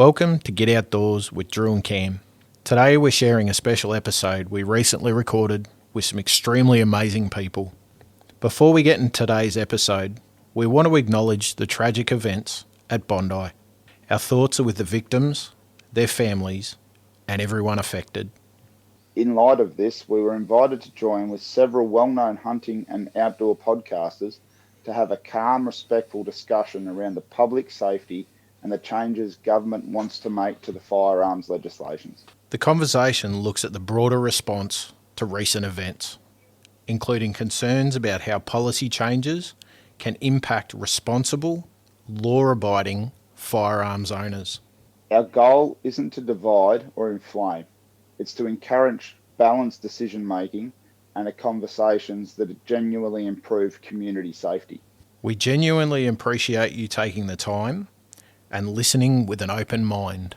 Welcome to Get Outdoors with Drew and Cam. Today we're sharing a special episode we recently recorded with some extremely amazing people. Before we get into today's episode, we want to acknowledge the tragic events at Bondi. Our thoughts are with the victims, their families, and everyone affected. In light of this, we were invited to join with several well-known hunting and outdoor podcasters to have a calm, respectful discussion around the public safety and the changes government wants to make to the firearms legislations. The conversation looks at the broader response to recent events, including concerns about how policy changes can impact responsible, law-abiding firearms owners. Our goal isn't to divide or inflame. It's to encourage balanced decision-making and conversations that genuinely improve community safety. We genuinely appreciate you taking the time and listening with an open mind.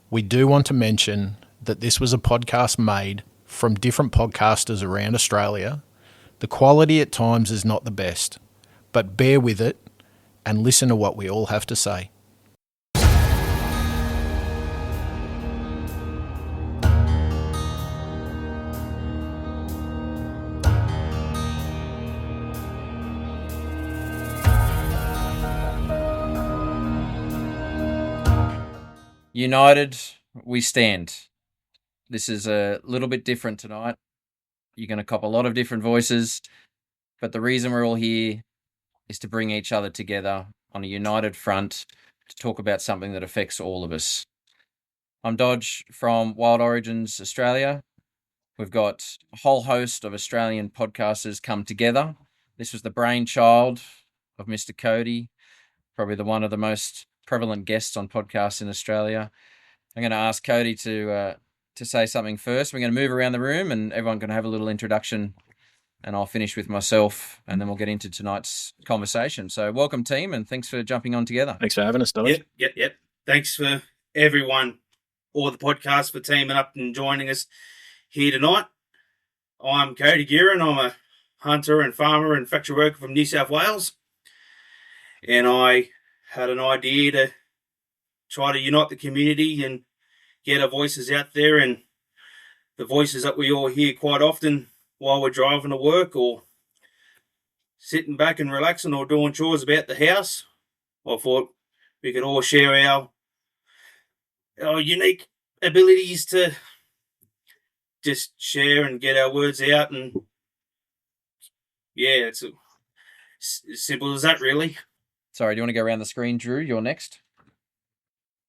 We do want to mention that this was a podcast made from different podcasters around Australia. The quality at times is not the best, but bear with it and listen to what we all have to say. United, we stand. This is a little bit different tonight. You're going to cop a lot of different voices, but the reason we're all here is to bring each other together on a united front to talk about something that affects all of us. I'm Dodge from Wild Origins Australia. We've got a whole host of Australian podcasters come together. This was the brainchild of Mr. Cody, probably one of the most prevalent guests on podcasts in Australia. I'm going to ask Cody to say something first. We're going to move around the room and everyone's going to have a little introduction, and I'll finish with myself and then we'll get into tonight's conversation. So welcome, team, and thanks for jumping on together. Thanks for having us, Dodge. Yep. Thanks for everyone, all the podcast, for teaming up and joining us here tonight. I'm Cody Gearin. I'm a hunter and farmer and factory worker from New South Wales, and I had an idea to try to unite the community and get our voices out there, and the voices that we all hear quite often while we're driving to work or sitting back and relaxing or doing chores about the house. I thought we could all share our unique abilities to just share and get our words out, and yeah, it's as simple as that, really. Sorry, do you want to go around the screen, Drew? You're next.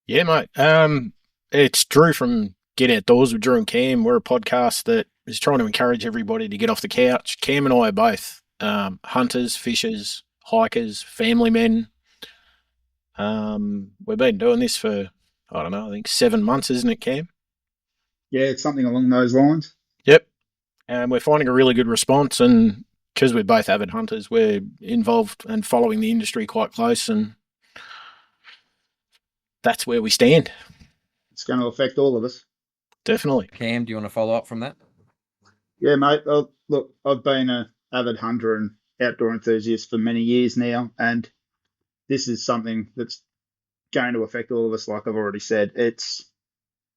Yeah, mate. It's Drew from Get Outdoors with Drew and Cam. We're a podcast that is trying to encourage everybody to get off the couch. Cam and I are both hunters, fishers, hikers, family men. We've been doing this for, I think 7 months, isn't it, Cam? Yeah, it's something along those lines. Yep. And we're finding a really good response, and because we're both avid hunters, we're involved and following the industry quite close, and that's where we stand. It's going to affect all of us. Definitely. Cam, do you want to follow up from that? Yeah, mate. Look, I've been an avid hunter and outdoor enthusiast for many years now, and this is something that's going to affect all of us, like I've already said.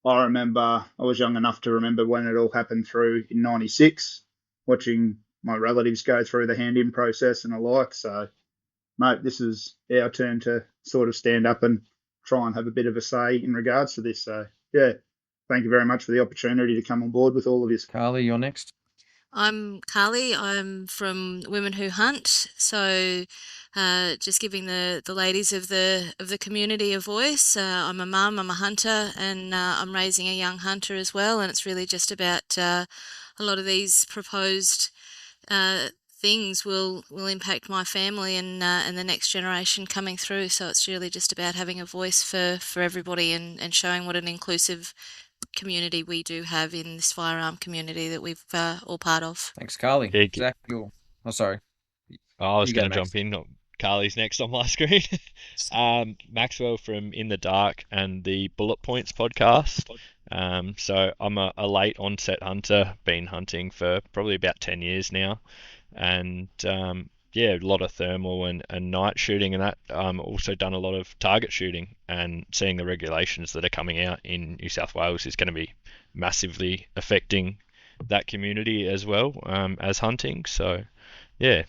I remember, I was young enough to remember when it all happened through in 96, watching my relatives go through the hand-in process and the like. So, mate, this is our turn to sort of stand up and try and have a bit of a say in regards to this. So, yeah, thank you very much for the opportunity to come on board with all of this. Carly, you're next. I'm Carly. I'm from Women Who Hunt. So, just giving the ladies of the community a voice. I'm a mum. I'm a hunter, and I'm raising a young hunter as well. And it's really just about a lot of these proposed things will impact my family and the next generation coming through. So it's really just about having a voice for everybody and showing what an inclusive community we do have in this firearm community that we've all part of. Thanks, Carly. Yeah. Zach, sorry. I was You go going to jump in. Carly's next on my screen. Maxwell from In the Dark and the Bullet Points podcast. So I'm a late onset hunter, been hunting for probably about 10 years now. And yeah, a lot of thermal and night shooting, and that also done a lot of target shooting, and seeing the regulations that are coming out in New South Wales is going to be massively affecting that community as well, as hunting. So yeah,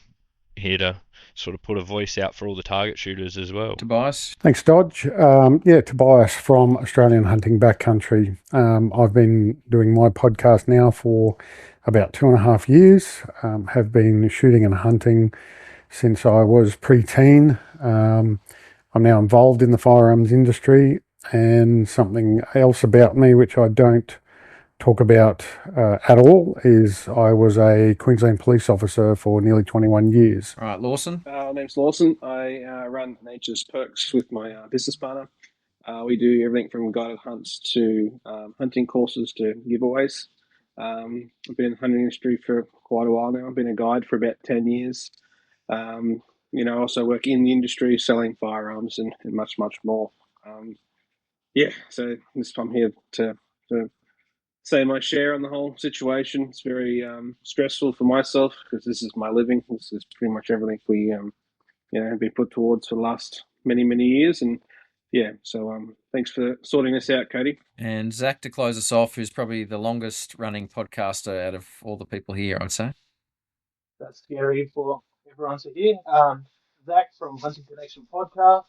here to sort of put a voice out for all the target shooters as well. Tobias? Thanks, Dodge. Tobias from Australian Hunting Backcountry. I've been doing my podcast now for about 2.5 years. Have been shooting and hunting since I was pre-teen. I'm now involved in the firearms industry, and something else about me which I don't talk about at all is I was a Queensland police officer for nearly 21 years. All right, Lawson? My name's Lawson. I run Nature's Perks with my business partner. We do everything from guided hunts to hunting courses to giveaways. I've been in the hunting industry for quite a while now. I've been a guide for about 10 years. I also work in the industry selling firearms and much, much more. So I'm here to say my share on the whole situation. It's very stressful for myself because this is my living. This is pretty much everything we have been put towards for the last many, many years. And thanks for sorting this out, Cody. And Zach, to close us off, who's probably the longest running podcaster out of all the people here, I'd say. That's scary for everyone to hear. Zach from Hunting Connection Podcast,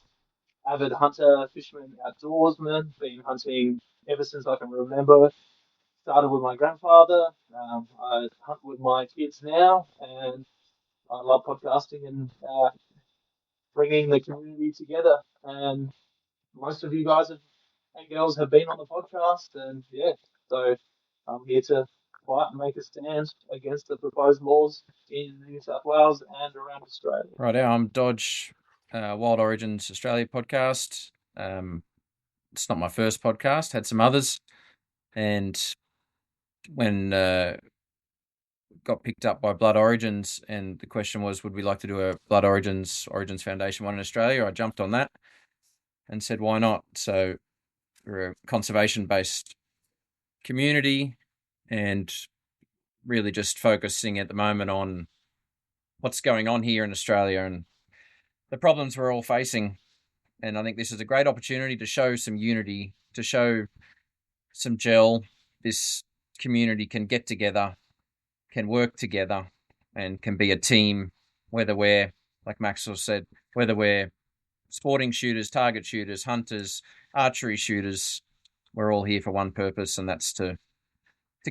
avid hunter, fisherman, outdoorsman, been hunting ever since I can remember. Started with my grandfather. I hunt with my kids now, and I love podcasting and bringing the community together. And most of you guys and girls have been on the podcast, and so I'm here to fight and make a stand against the proposed laws in New South Wales and around Australia. Right now, I'm Dodge, Wild Origins Australia podcast. It's not my first podcast, had some others, and when got picked up by Blood Origins, and the question was, would we like to do a Blood Origins Foundation one in Australia? I jumped on that and said, why not? So we're a conservation-based community and really just focusing at the moment on what's going on here in Australia and the problems we're all facing. And I think this is a great opportunity to show some unity, to show some gel. This community can get together, can work together, and can be a team, whether we're, like Maxwell said, whether we're sporting shooters, target shooters, hunters, archery shooters, we're all here for one purpose, and that's to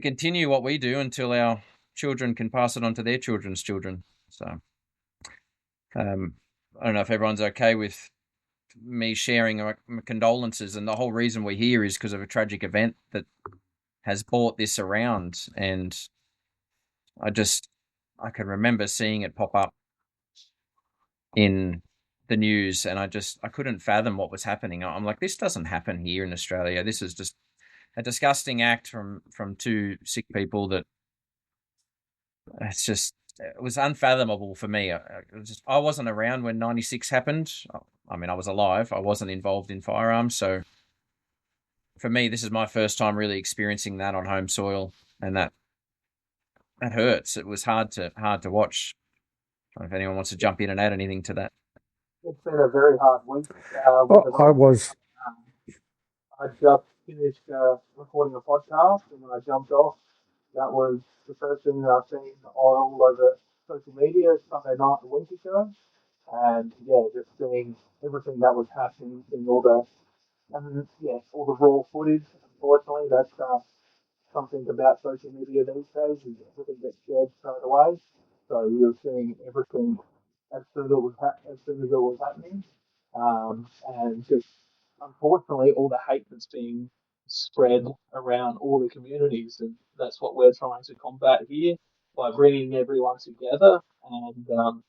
continue what we do until our children can pass it on to their children's children. So I don't know if everyone's okay with me sharing my condolences, and the whole reason we're here is because of a tragic event that has brought this around, and I can remember seeing it pop up in the news, and I couldn't fathom what was happening. I'm like, this doesn't happen here in Australia. This is just a disgusting act from two sick people that it was unfathomable for me. I wasn't around when 96 happened. I mean, I was alive. I wasn't involved in firearms. So for me, this is my first time really experiencing that on home soil, and that hurts. It was hard to watch. I don't know if anyone wants to jump in and add anything to that. It's been a very hard week. I just finished recording a podcast, and when I jumped off, that was the first thing that I've seen all over social media Sunday night a week ago. And just seeing everything that was happening, seeing all the raw footage. Unfortunately, that's something about social media these days, is everything gets shared straight away. So you're seeing everything as soon as it was happening, and just unfortunately all the hate that's being spread around all the communities, and that's what we're trying to combat here by bringing everyone together. And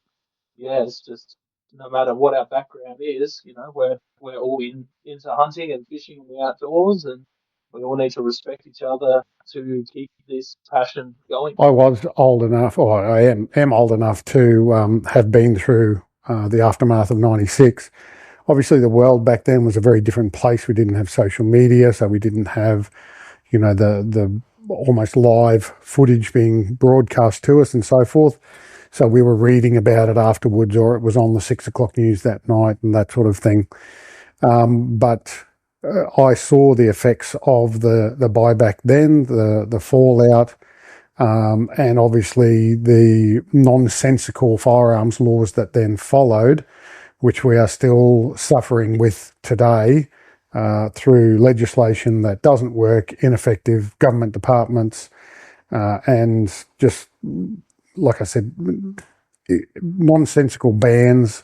it's just, no matter what our background is, we're all into hunting and fishing and the outdoors, and we all need to respect each other to keep this passion going. I was old enough, or I am old enough to have been through the aftermath of 96. Obviously, the world back then was a very different place. We didn't have social media, so we didn't have, the almost live footage being broadcast to us and so forth. So we were reading about it afterwards, or it was on the 6 o'clock news that night and that sort of thing. But I saw the effects of the buyback then, the fallout, and obviously the nonsensical firearms laws that then followed, which we are still suffering with today through legislation that doesn't work, ineffective government departments, and just, like I said, nonsensical bans,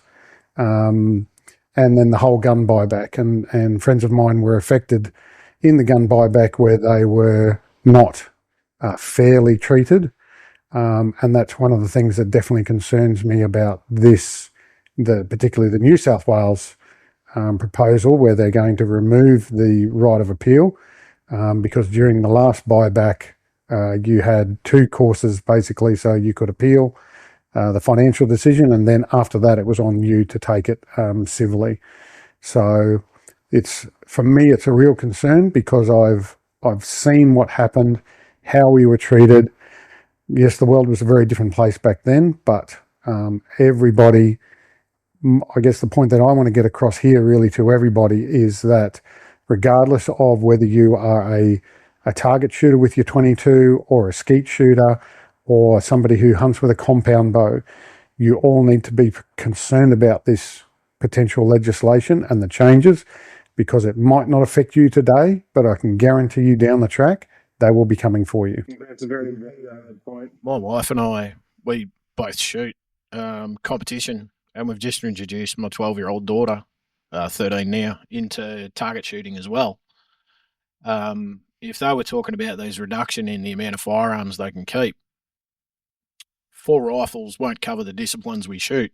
and then the whole gun buyback. And friends of mine were affected in the gun buyback where they were not fairly treated. And that's one of the things that definitely concerns me about this, particularly the New South Wales proposal, where they're going to remove the right of appeal, because during the last buyback, you had 2 courses basically, so you could appeal the financial decision, and then after that it was on you to take it civilly. So for me it's a real concern, because I've seen what happened, how we were treated. Yes, the world was a very different place back then, but everybody, I guess the point that I want to get across here really to everybody is that regardless of whether you are a target shooter with your 22 or a skeet shooter or somebody who hunts with a compound bow, you all need to be concerned about this potential legislation and the changes, because it might not affect you today, but I can guarantee you down the track, they will be coming for you. That's a very good point. My wife and I, we both shoot competition, and we've just introduced my 12-year-old daughter, 13 now, into target shooting as well. If they were talking about those reduction in the amount of firearms they can keep, 4 rifles won't cover the disciplines we shoot,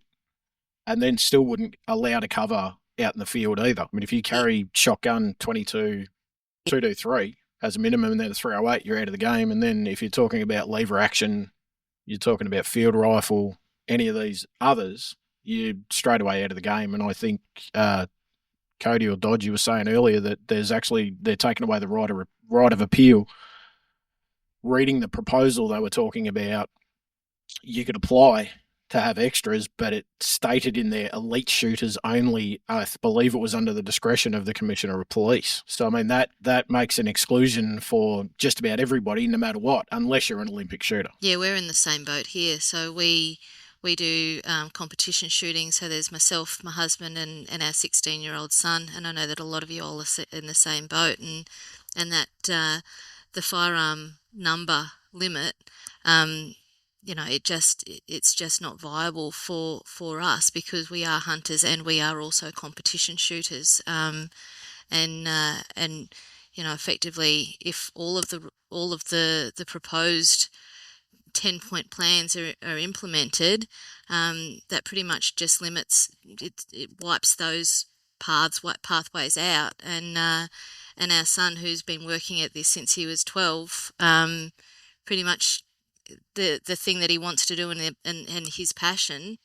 and then still wouldn't allow to cover out in the field either. I mean, if you carry shotgun 22, 223 as a minimum, and then a 308, you're out of the game. And then if you're talking about lever action, you're talking about field rifle, any of these others, you're straight away out of the game. And I think Cody or Dodge, you were saying earlier that they're taking away the right of appeal. Reading the proposal they were talking about, you could apply to have extras, but it stated in there elite shooters only. I believe it was under the discretion of the Commissioner of Police. So, I mean, that makes an exclusion for just about everybody, no matter what, unless you're an Olympic shooter. Yeah, we're in the same boat here. So we do competition shooting. So there's myself, my husband, and our 16-year-old son. And I know that a lot of you all are in the same boat, and that the firearm number limit, it's just not viable for us, because we are hunters and we are also competition shooters. Effectively, if all of the proposed 10-point plans are implemented, that pretty much just limits it wipes those pathways out, and our son, who's been working at this since he was 12, pretty much the thing that he wants to do and his passion,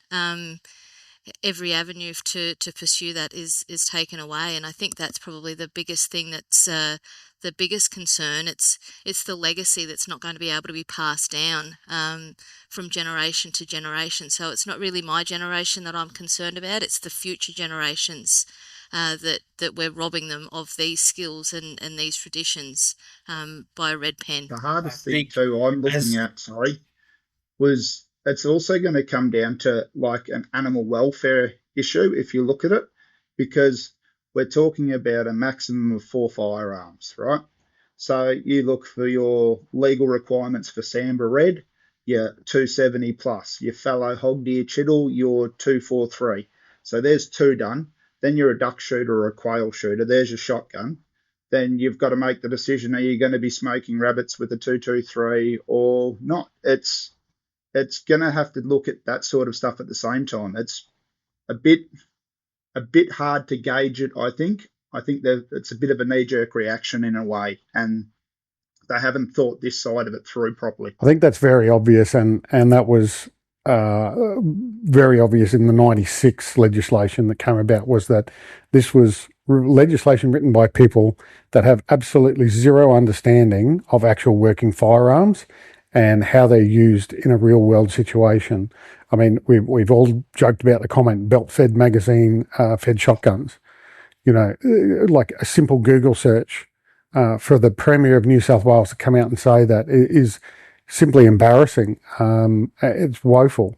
every avenue to pursue that is taken away. And I think that's probably the biggest thing that's the biggest concern. It's the legacy that's not going to be able to be passed down from generation to generation. So it's not really my generation that I'm concerned about, it's the future generations that we're robbing them of these skills and these traditions by a red pen. The hardest thing too I'm looking at, was it's also going to come down to like an animal welfare issue if you look at it, because we're talking about a maximum of 4 firearms, right? So you look for your legal requirements for Sambar Red, your 270 plus, your fallow hog deer chittle, your 243. So there's 2 done. Then you're a duck shooter or a quail shooter. There's your shotgun. Then you've got to make the decision, are you going to be smoking rabbits with a 223 or not? It's going to have to look at that sort of stuff at the same time. It's a bit hard to gauge it, I think. I think that it's a bit of a knee-jerk reaction in a way, and they haven't thought this side of it through properly. I think that's very obvious, and that was very obvious in the 96 legislation that came about, was that this was legislation written by people that have absolutely zero understanding of actual working firearms and how they're used in a real world situation. I mean, we've all joked about the comment belt-fed magazine, fed shotguns. You know, like a simple Google search for the Premier of New South Wales to come out and say that is simply embarrassing. It's woeful.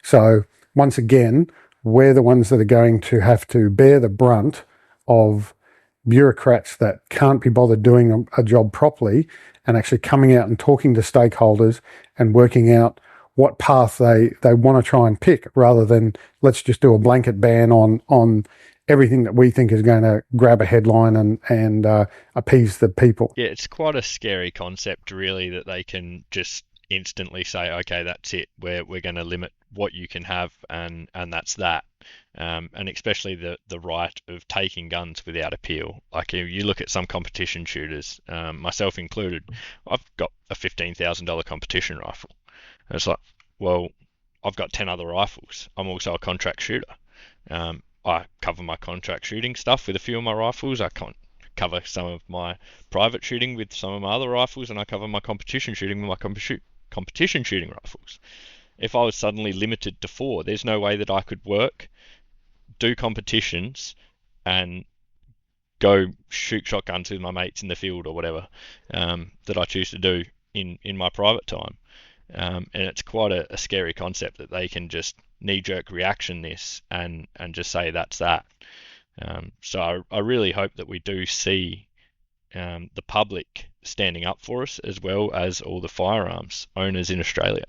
So once again, we're the ones that are going to have to bear the brunt of bureaucrats that can't be bothered doing a job properly and actually coming out and talking to stakeholders and working out what path they want to try and pick, rather than let's just do a blanket ban on everything that we think is going to grab a headline and appease the people. Yeah, it's quite a scary concept, really, that they can just instantly say, okay, that's it. We're going to limit what you can have, and that's that. And especially the right of taking guns without appeal. Like, you look at some competition shooters, myself included, I've got a $15,000 competition rifle. And it's like, well, I've got 10 other rifles. I'm also a contract shooter. I cover my contract shooting stuff with a few of my rifles. I can't cover some of my private shooting with some of my other rifles, and I cover my competition shooting with my competition shooting rifles. If I was suddenly limited to 4, there's no way that I could work, do competitions, and go shoot shotguns with my mates in the field or whatever that I choose to do in my private time. And it's quite a scary concept that they can just knee-jerk reaction this and just say that's that. So I really hope that we do see the public standing up for us, as well as all the firearms owners in Australia.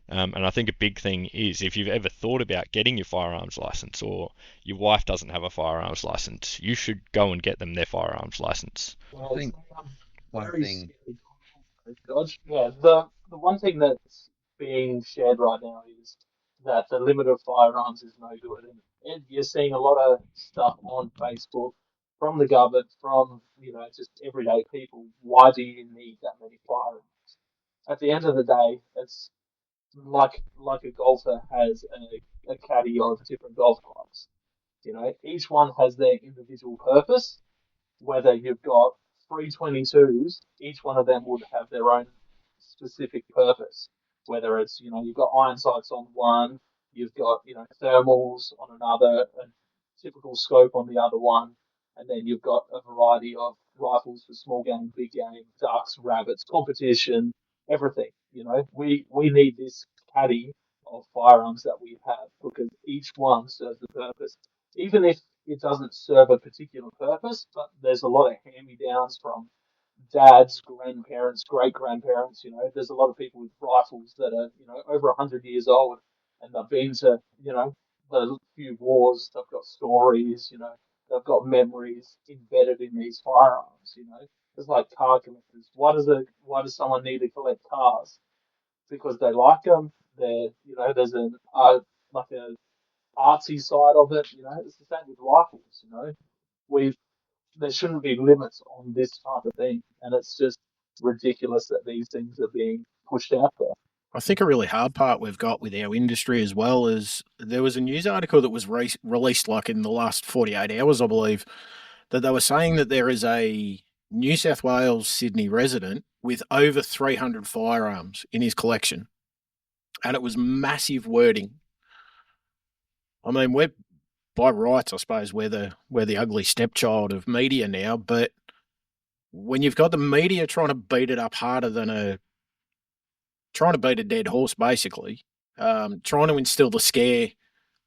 And I think a big thing is, if you've ever thought about getting your firearms license, or your wife doesn't have a firearms license, you should go and get them their firearms license. Well, I think one very thing, scary. Dodge. Yeah, the one thing that's being shared right now is that the limit of firearms is no good, and you're seeing a lot of stuff on Facebook from the government, from just everyday people. Why do you need that many firearms? At the end of the day, it's like a golfer has a caddy of different golf clubs. Each one has their individual purpose. Whether you've got 322s, each one of them would have their own specific purpose. Whether it's, you've got iron sights on one, you've got, thermals on another, a typical scope on the other one, and then you've got a variety of rifles for small game, big game, ducks, rabbits, competition, everything. We need this caddy of firearms that we have, because each one serves a purpose. Even if it doesn't serve a particular purpose, but there's a lot of hand-me-downs from dads, grandparents, great-grandparents. There's a lot of people with rifles that are, over 100 years old, and they've been to, the few wars. They've got stories, they've got memories embedded in these firearms. It's like car collectors. Why does someone need to collect cars? Because they like them. There's like a artsy side of it. It's the same with rifles. We There shouldn't be limits on this type of thing, and it's just ridiculous that these things are being pushed out there. I think a really hard part we've got with our industry as well is there was a news article that was released like in the last 48 hours, I believe, that they were saying that there is a New South Wales Sydney resident with over 300 firearms in his collection. And it was massive wording. I mean, we're by rights, I suppose, we're the ugly stepchild of media now, but when you've got the media trying to beat it up harder than trying to beat a dead horse, basically, trying to instill the scare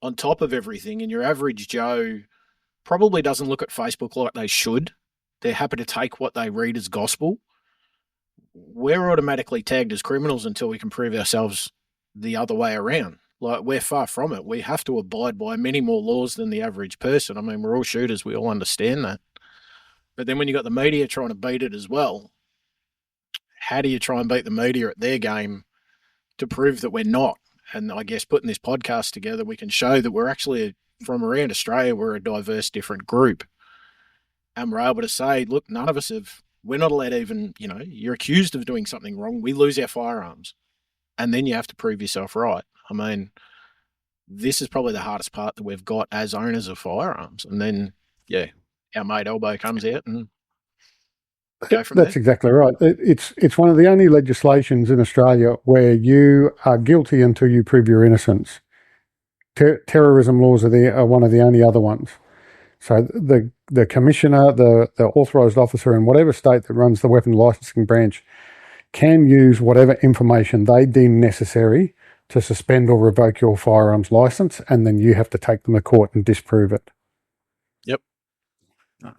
on top of everything, and your average Joe probably doesn't look at Facebook like they should. They're happy to take what they read as gospel. We're automatically tagged as criminals until we can prove ourselves the other way around. Like, we're far from it. We have to abide by many more laws than the average person. I mean, we're all shooters. We all understand that. But then when you've got the media trying to beat it as well, how do you try and beat the media at their game to prove that we're not? And I guess putting this podcast together, we can show that we're actually, from around Australia, we're a diverse, different group. And we're able to say, look, none of us we're not allowed to even, you're accused of doing something wrong. We lose our firearms. And then you have to prove yourself right. I mean, this is probably the hardest part that we've got as owners of firearms. And then, yeah, our mate Elbow comes out and Go from That's there. exactly right. It's one of the only legislations in Australia where you are guilty until you prove your innocence. Terrorism laws are one of the only other ones. So the commissioner, the authorised officer in whatever state that runs the weapon licensing branch can use whatever information they deem necessary to suspend or revoke your firearms license, and then you have to take them to court and disprove it. Yep.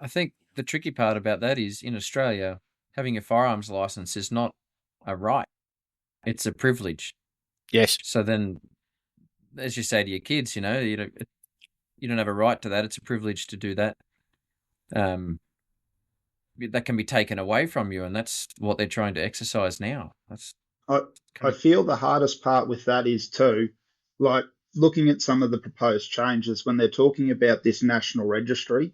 I think the tricky part about that is in Australia, having a firearms license is not a right, it's a privilege. Yes. So then, as you say to your kids, you don't have a right to that. It's a privilege to do that. That can be taken away from you, and that's what they're trying to exercise now. I feel the hardest part with that is too, like looking at some of the proposed changes when they're talking about this national registry.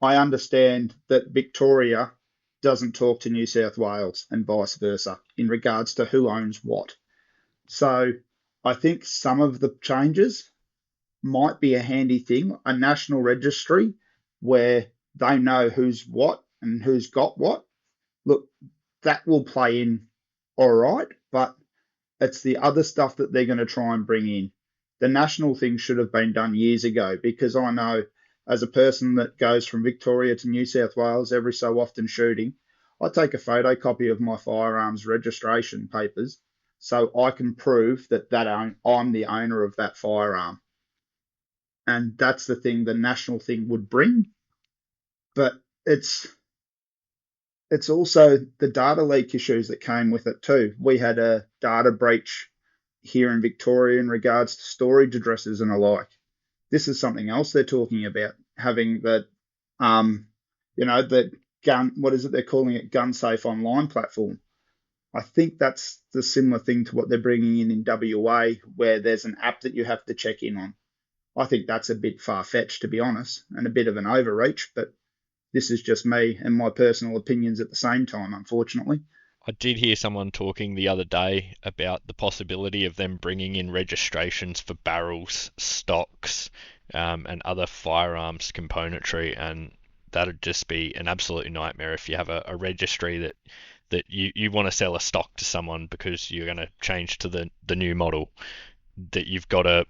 I understand that Victoria doesn't talk to New South Wales and vice versa in regards to who owns what. So I think some of the changes might be a handy thing, a national registry where they know who's what and who's got what. Look, that will play in all right, but it's the other stuff that they're going to try and bring in. The national thing should have been done years ago, because I know as a person that goes from Victoria to New South Wales every so often shooting, I take a photocopy of my firearms registration papers so I can prove that I'm the owner of that firearm. And that's the thing the national thing would bring. But it's also the data leak issues that came with it too. We had a data breach here in Victoria in regards to storage addresses and alike. This is something else they're talking about, having that, that gun, what is it they're calling it, gun safe online platform. I think that's the similar thing to what they're bringing in WA, where there's an app that you have to check in on. I think that's a bit far-fetched, to be honest, and a bit of an overreach, but this is just me and my personal opinions at the same time, unfortunately. I did hear someone talking the other day about the possibility of them bringing in registrations for barrels, stocks, and other firearms componentry, and that'd just be an absolute nightmare if you have a registry that you want to sell a stock to someone because you're going to change to the new model, that you've got to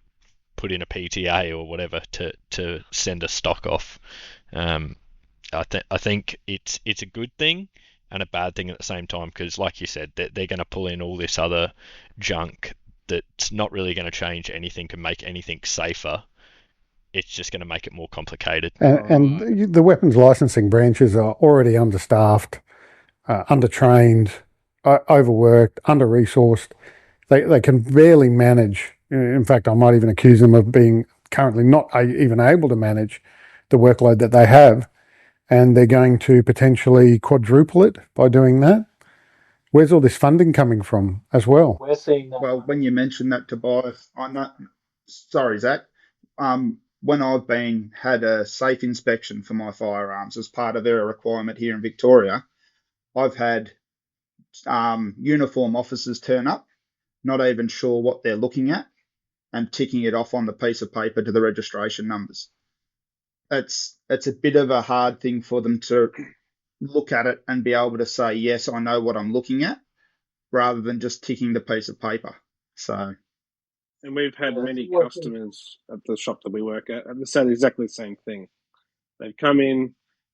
put in a PTA or whatever to send a stock off. I think it's a good thing and a bad thing at the same time, because like you said, they're going to pull in all this other junk that's not really going to change anything and make anything safer. It's just going to make it more complicated. And the weapons licensing branches are already understaffed, undertrained, overworked, under-resourced. They can barely manage. In fact, I might even accuse them of being currently not even able to manage the workload that they have. And they're going to potentially quadruple it by doing that. Where's all this funding coming from as well? We're seeing that. Well, when you mention that, Tobias, sorry, Zach. When I've had a safe inspection for my firearms as part of their requirement here in Victoria, I've had uniform officers turn up, not even sure what they're looking at, and ticking it off on the piece of paper to the registration numbers. It's a bit of a hard thing for them to look at it and be able to say, yes, I know what I'm looking at, rather than just ticking the piece of paper. So, and we've had many customers at the shop that we work at, and they say exactly the same thing. They've come in,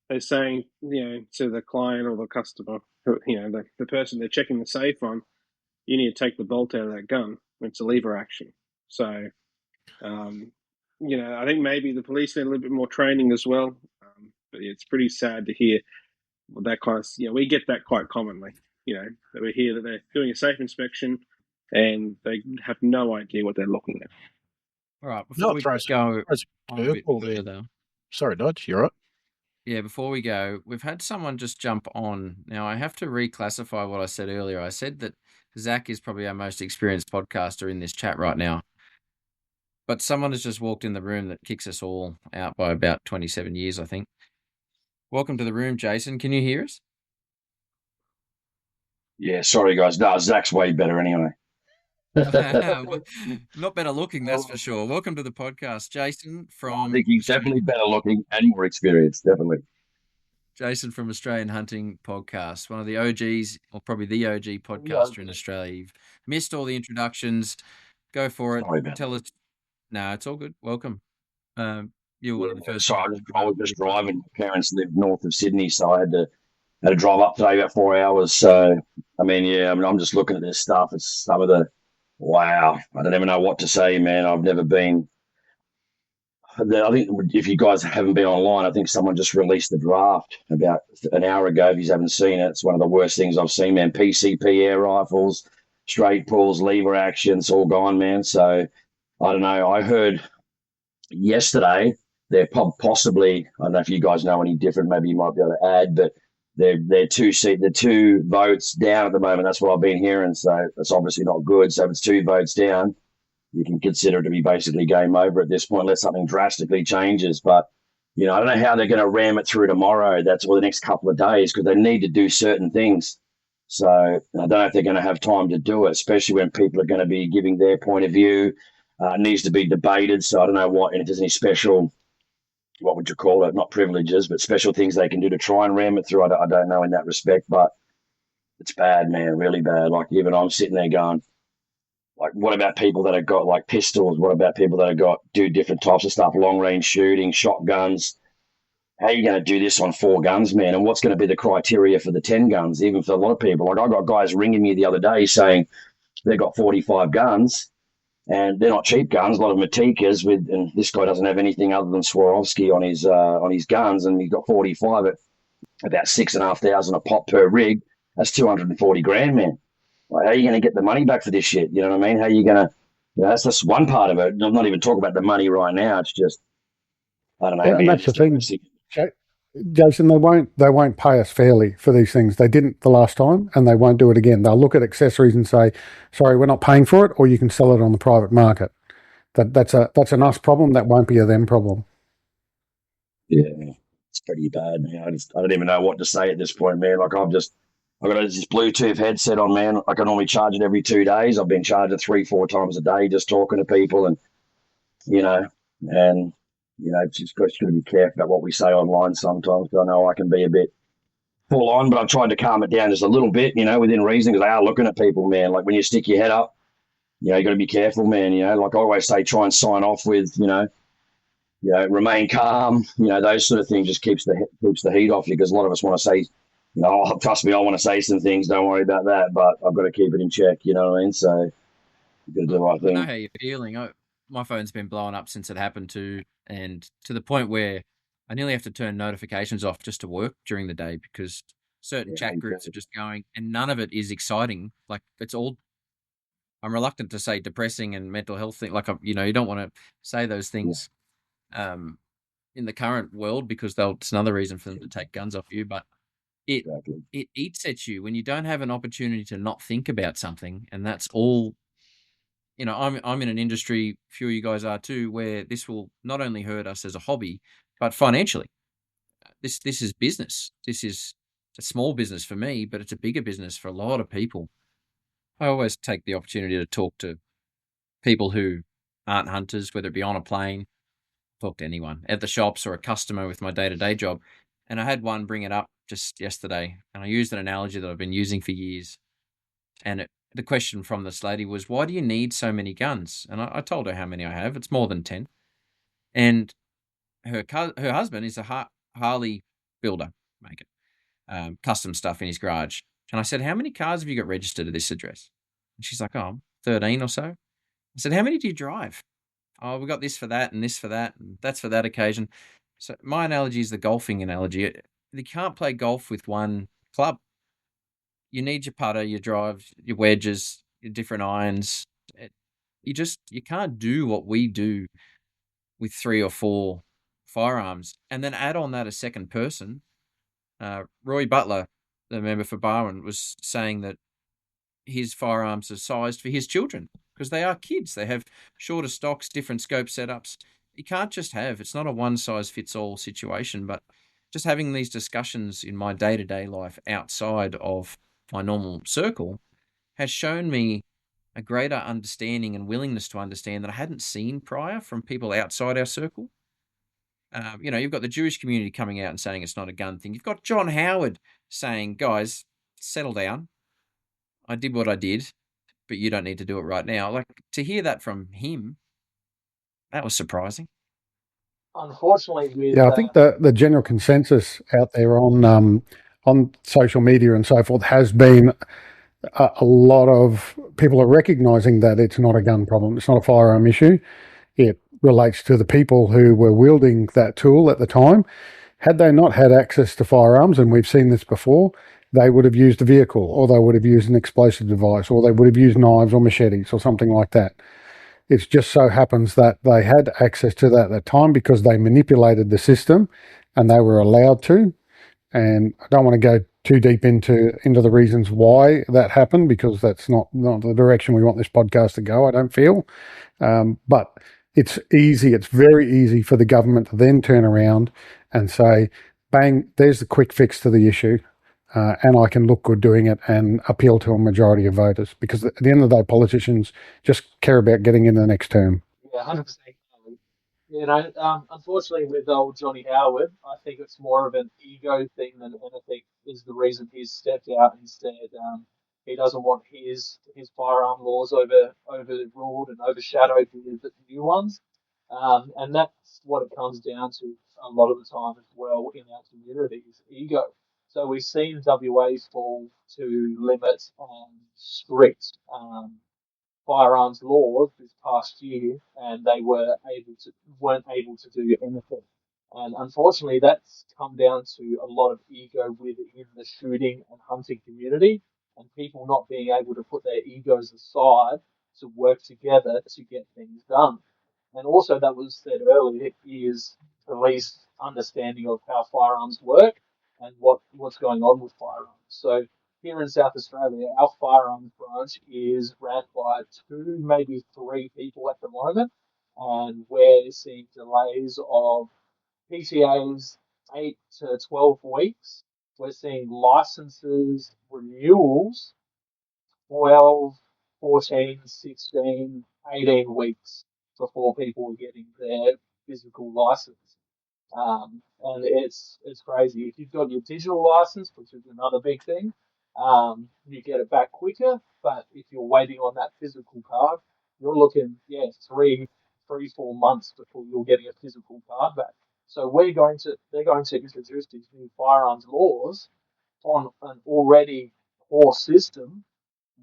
they're saying, to the client or the customer, the person they're checking the safe on, you need to take the bolt out of that gun. It's a lever action. So, I think maybe the police need a little bit more training as well. But it's pretty sad to hear that kind of, we get that quite commonly, that we hear that they're doing a safe inspection and they have no idea what they're looking at. All right, before we go on a bit further. Sorry, Dodge, you're right. Yeah, before we go, we've had someone just jump on. Now, I have to reclassify what I said earlier. I said that Zach is probably our most experienced podcaster in this chat right now. But someone has just walked in the room that kicks us all out by about 27 years, I think. Welcome to the room, Jason. Can you hear us? Yeah, sorry, guys. No, Zach's way better anyway. Not better looking, that's for sure. Welcome to the podcast, Jason. I think he's definitely better looking and more experienced, definitely. Jason from Australian Hunting Podcast, one of the OGs, or probably the OG podcaster in Australia. You've missed all the introductions. Go for it. Sorry about Tell us. No, it's all good. Welcome. You're one of the first. Sorry, I was just driving. My parents live north of Sydney, so I had to drive up today about 4 hours. So I'm just looking at this stuff. It's some of the wow. I don't even know what to say, man. I've never been. I think if you guys haven't been online, I think someone just released the draft about an hour ago. If you haven't seen it, it's one of the worst things I've seen, man. PCP air rifles, straight pulls, lever action, it's all gone, man. So I don't know. I heard yesterday they're possibly, I don't know if you guys know any different, maybe you might be able to add, but they're two votes down at the moment. That's what I've been hearing. So that's obviously not good. So if it's two votes down, you can consider it to be basically game over at this point, unless something drastically changes. But I don't know how they're going to ram it through tomorrow. That's or the next couple of days because they need to do certain things. So I don't know if they're going to have time to do it, especially when people are going to be giving their point of view. It needs to be debated. So I don't know if there's any special, what would you call it? Not privileges, but special things they can do to try and ram it through. I don't know in that respect, but it's bad, man, really bad. Like even I'm sitting there going, like, what about people that have got like pistols? What about people that have got do different types of stuff, long range shooting, shotguns? How are you going to do this on 4 guns, man? And what's going to be the criteria for the 10 guns, even for a lot of people? Like I got guys ringing me the other day saying they've got 45 guns and they're not cheap guns. A lot of them are Tikkas and this guy doesn't have anything other than Swarovski on his guns, and he's got 45 at about $6,500 a pop per rig. That's 240 grand, man. Like, how are you going to get the money back for this shit? You know what I mean? How are you going to? That's just one part of it. I'm not even talking about the money right now. It's just I don't know. And that's the thing, Jason. They won't pay us fairly for these things. They didn't the last time, and they won't do it again. They'll look at accessories and say, "Sorry, we're not paying for it," or you can sell it on the private market. That's an us problem. That won't be a them problem. Yeah, it's pretty bad, man. I don't even know what to say at this point, man. Like I've got this Bluetooth headset on, man. I can normally charge it every 2 days. I've been charging 3-4 times a day just talking to people, and it's got to be careful about what we say online sometimes. I know I can be a bit full on, but I've tried to calm it down just a little bit, within reason, because they are looking at people, man. Like when you stick your head up, you got to be careful, man. Like I always say, try and sign off with, remain calm. Those sort of things just keeps the heat off you, because a lot of us want to say, trust me, I want to say some things. Don't worry about that, but I've got to keep it in check. You know what I mean? So you've got to do the right thing. I know how you're feeling. My phone's been blowing up since it happened too, and to the point where I nearly have to turn notifications off just to work during the day because certain chat groups are just going, and none of it is exciting. Like it's all. I'm reluctant to say depressing and mental health thing. Like you don't want to say those things, in the current world because it's another reason for them to take guns off you, but. It eats at you when you don't have an opportunity to not think about something, and that's all. I'm in an industry, few of you guys are too, where this will not only hurt us as a hobby, but financially. This is business. This is a small business for me, but it's a bigger business for a lot of people. I always take the opportunity to talk to people who aren't hunters, whether it be on a plane, talk to anyone at the shops or a customer with my day-to-day job. And I had one bring it up just yesterday, and I used an analogy that I've been using for years. And the question from this lady was, why do you need so many guns? And I told her how many I have. It's more than 10. And her husband is a Harley builder, maker, custom stuff in his garage. And I said, how many cars have you got registered at this address? And she's like, 13 or so. I said, how many do you drive? We got this for that and this for that, and that's for that occasion. So my analogy is the golfing analogy. You can't play golf with one club. You need your putter, your drive, your wedges, your different irons. You can't do what we do with 3 or 4 firearms. And then add on that a second person. Roy Butler, the member for Barwon, was saying that his firearms are sized for his children because they are kids. They have shorter stocks, different scope setups. You can't just it's not a one-size-fits-all situation, but just having these discussions in my day-to-day life outside of my normal circle has shown me a greater understanding and willingness to understand that I hadn't seen prior from people outside our circle. You've got the Jewish community coming out and saying it's not a gun thing. You've got John Howard saying, guys, settle down. I did what I did, but you don't need to do it right now. Like, to hear that from him, that was surprising. Unfortunately, with I think the general consensus out there on social media and so forth has been a lot of people are recognising that it's not a gun problem, it's not a firearm issue. It relates to the people who were wielding that tool at the time. Had they not had access to firearms, and we've seen this before, they would have used a vehicle, or they would have used an explosive device, or they would have used knives or machetes or something like that. It just so happens that they had access to that at the time because they manipulated the system and they were allowed to. And I don't want to go too deep into the reasons why that happened, because that's not the direction we want this podcast to go, I don't feel. But it's very easy for the government to then turn around and say, bang, there's the quick fix to the issue. And I can look good doing it and appeal to a majority of voters, because at the end of the day, politicians just care about getting in the next term. Yeah, 100%. Unfortunately, with old Johnny Howard, I think it's more of an ego thing than anything is the reason he's stepped out instead. He doesn't want his firearm laws overruled and overshadowed with the new ones. And that's what it comes down to a lot of the time as well in our community is ego. So we've seen WA fall to limit strict firearms laws this past year, and they weren't able to do anything. And unfortunately, that's come down to a lot of ego within the shooting and hunting community, and people not being able to put their egos aside to work together to get things done. And also, that was said earlier, is police understanding of how firearms work and what's going on with firearms. So here in South Australia, our firearms branch is ran by 2, maybe 3 people at the moment, and we're seeing delays of PTAs 8 to 12 weeks. We're seeing licenses renewals 12, 14, 16, 18 weeks before people are getting their physical license. And it's crazy. If you've got your digital license, which is another big thing, you get it back quicker. But if you're waiting on that physical card, you're looking, 4 months before you're getting a physical card back. So they're going to introduce these new firearms laws on an already poor system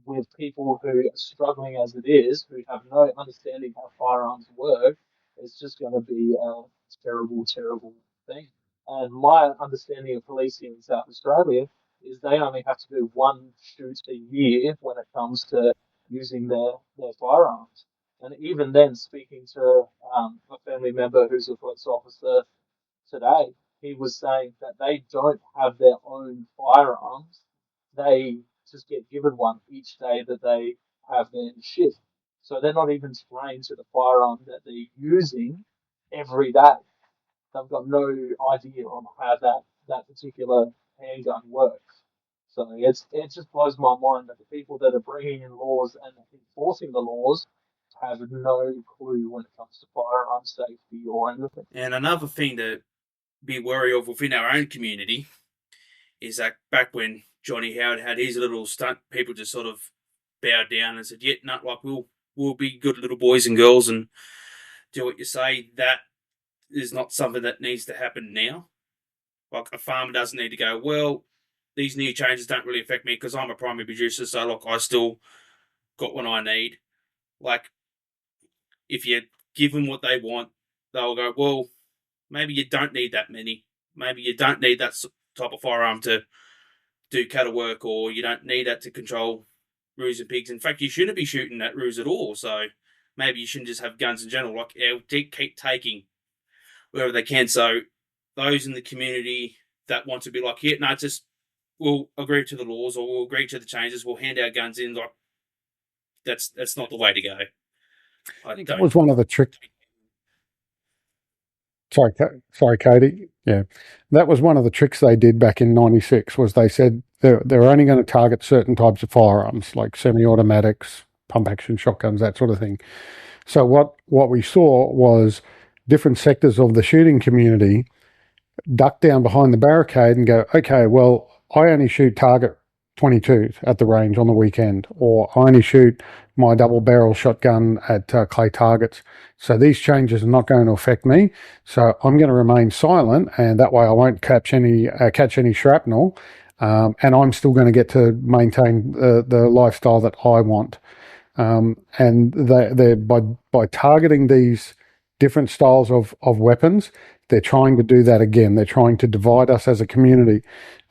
with people who are struggling as it is, who have no understanding how firearms work. It's just going to be a terrible, terrible thing. And my understanding of police here in South Australia is they only have to do 1 shoot a year when it comes to using their firearms. And even then, speaking to a family member who's a police officer today, he was saying that they don't have their own firearms. They just get given one each day that they have their shift. So they're not even trained to the firearm that they're using every day. They've got no idea on how that particular handgun works. So it just blows my mind that the people that are bringing in laws and enforcing the laws have no clue when it comes to firearm safety or anything. And another thing to be wary of within our own community is that back when Johnny Howard had his little stunt, people just sort of bowed down and said, "Yeah, no, like we'll be good little boys and girls and do what you say." That is not something that needs to happen now. Like a farmer doesn't need to go, "Well, these new changes don't really affect me because I'm a primary producer, so look, I still got what I need." Like if you give them what they want, they'll go, "Well, maybe you don't need that many. Maybe you don't need that type of firearm to do cattle work, or you don't need that to control roos and pigs. In fact, you shouldn't be shooting at roos at all. So maybe you shouldn't just have guns in general. Like, keep taking wherever they can." So those in the community that want to be like, "Yeah, no, just we'll agree to the laws or we'll agree to the changes. We'll hand our guns in." Like, that's not the way to go. I think that was one of the tricks. Sorry, Cody. Yeah, that was one of the tricks they did back in '96. Was they said they're only going to target certain types of firearms, like semi-automatics, pump-action shotguns, that sort of thing. So what we saw was different sectors of the shooting community duck down behind the barricade and go, okay, well, I only shoot target 22s at the range on the weekend, or I only shoot my double barrel shotgun at clay targets. So these changes are not going to affect me. So I'm going to remain silent, and that way I won't catch any shrapnel, and I'm still going to get to maintain the lifestyle that I want. And they're by targeting these different styles of weapons, they're trying to do that again. They're trying to divide us as a community.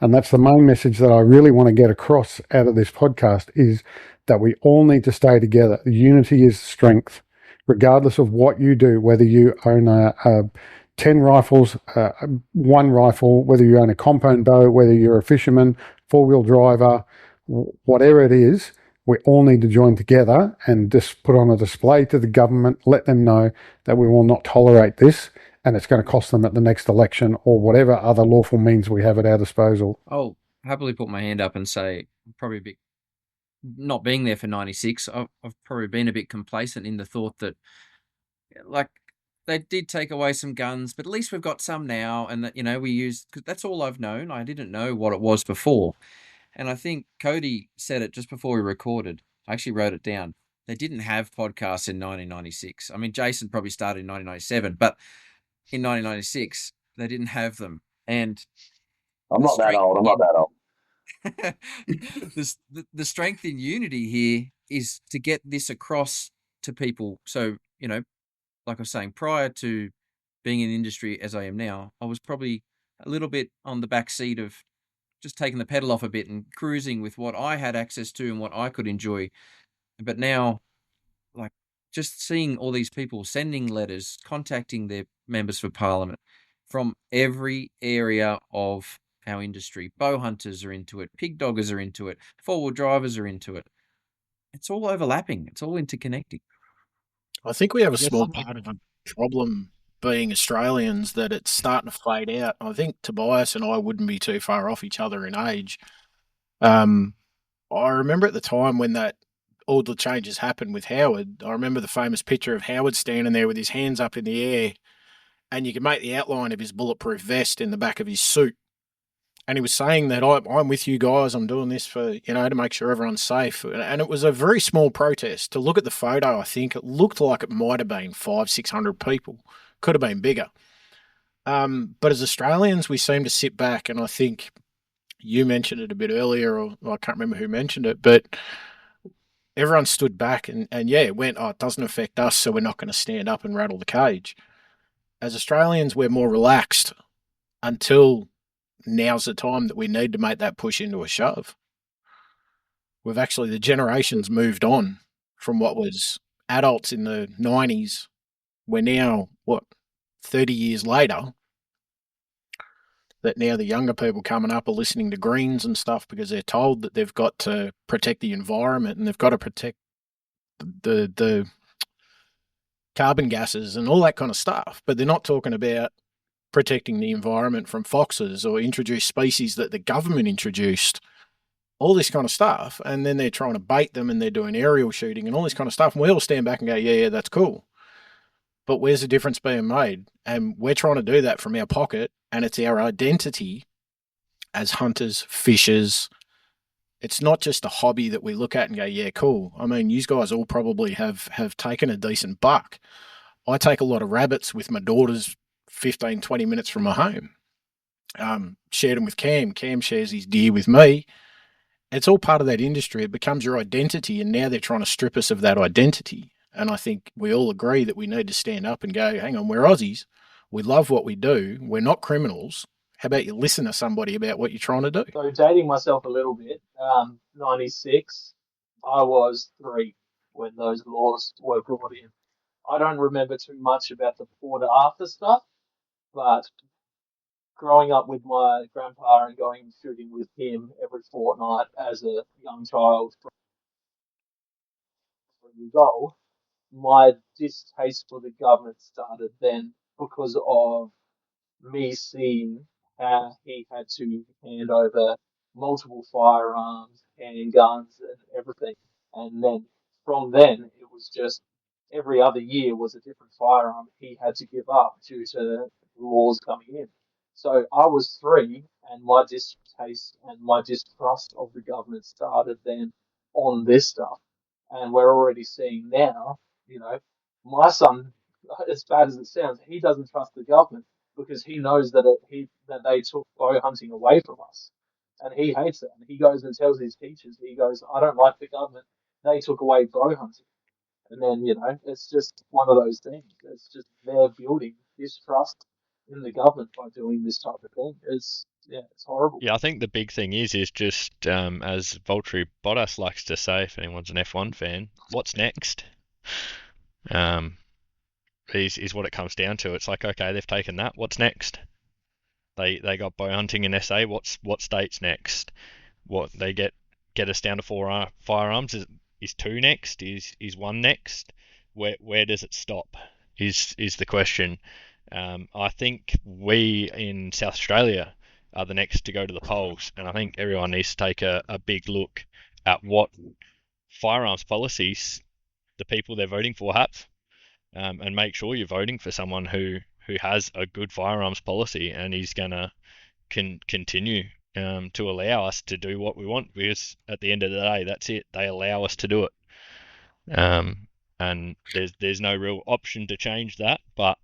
And that's the main message that I really want to get across out of this podcast, is that we all need to stay together. Unity is strength, regardless of what you do, whether you own a 10 rifles, one rifle, whether you own a compound bow, whether you're a fisherman, four-wheel driver, whatever it is. We all need to join together and just put on a display to the government, let them know that we will not tolerate this, and it's going to cost them at the next election or whatever other lawful means we have at our disposal. I'll happily put my hand up and say, probably a bit, not being there for 96, I've probably been a bit complacent in the thought that, like, they did take away some guns, but at least we've got some now, and that, we use, because that's all I've known. I didn't know what it was before. And I think Cody said it just before we recorded. I actually wrote it down. They didn't have podcasts in 1996. I mean, Jason probably started in 1997, but in 1996, they didn't have them. And I'm not that old. the strength in unity here is to get this across to people. So, like I was saying, prior to being in the industry as I am now, I was probably a little bit on the back seat of just taking the pedal off a bit and cruising with what I had access to and what I could enjoy. But now, like, just seeing all these people sending letters, contacting their members for parliament from every area of our industry. Bow hunters are into it. Pig doggers are into it. Four-wheel drivers are into it. It's all overlapping. It's all interconnecting. I think we have a small part of a problem being Australians, that it's starting to fade out. I think Tobias and I wouldn't be too far off each other in age. I remember at the time when all the changes happened with Howard, I remember the famous picture of Howard standing there with his hands up in the air, and you could make the outline of his bulletproof vest in the back of his suit. And he was saying that I'm with you guys. I'm doing this for, to make sure everyone's safe. And it was a very small protest. To look at the photo, I think it looked like it might have been 500-600 people. Could have been bigger. But as Australians, we seem to sit back, and I think you mentioned it a bit earlier, or I can't remember who mentioned it, but everyone stood back and it went, it doesn't affect us, so we're not going to stand up and rattle the cage. As Australians, we're more relaxed until now's the time that we need to make that push into a shove. The generations moved on from what was adults in the 90s. We're now, 30 years later, that now the younger people coming up are listening to Greens and stuff because they're told that they've got to protect the environment and they've got to protect the carbon gases and all that kind of stuff. But they're not talking about protecting the environment from foxes or introduced species that the government introduced, all this kind of stuff. And then they're trying to bait them, and they're doing aerial shooting and all this kind of stuff. And we all stand back and go, yeah, that's cool. But where's the difference being made? And we're trying to do that from our pocket, and it's our identity as hunters, fishers. It's not just a hobby that we look at and go, yeah, cool. I mean, you guys all probably have taken a decent buck. I take a lot of rabbits with my daughters 15, 20 minutes from my home. Shared them with Cam. Cam shares his deer with me. It's all part of that industry. It becomes your identity, and now they're trying to strip us of that identity. And I think we all agree that we need to stand up and go, hang on, we're Aussies. We love what we do. We're not criminals. How about you listen to somebody about what you're trying to do? So dating myself a little bit, 96, I was 3 when those laws were brought in. I don't remember too much about the before to after stuff, but growing up with my grandpa and going shooting with him every fortnight as a young child from 3 years old, my distaste for the government started then because of me seeing how he had to hand over multiple firearms, handguns, and everything. And then from then, it was just every other year was a different firearm he had to give up due to laws coming in. So I was 3, and my distaste and my distrust of the government started then on this stuff. And we're already seeing now, my son, as bad as it sounds, he doesn't trust the government because he knows that they took bow hunting away from us, and he hates it. And he goes and tells his teachers, he goes, "I don't like the government. They took away bow hunting." And then, it's just one of those things. It's just they're building distrust in the government by doing this type of thing. It's horrible. Yeah, I think the big thing is just as Valtteri Bottas likes to say, if anyone's an F1 fan, what's next? Is what it comes down to. It's like, okay, they've taken that. What's next? They got bow hunting in SA. What state's next? What they get us down to 4 firearms? Is 2 next? Is 1 next? Where does it stop? Is the question. I think we in South Australia are the next to go to the polls, and I think everyone needs to take a big look at what firearms policies the people they're voting for have, and make sure you're voting for someone who has a good firearms policy and is gonna continue to allow us to do what we want, because at the end of the day, that's it. They allow us to do it, and there's no real option to change that, but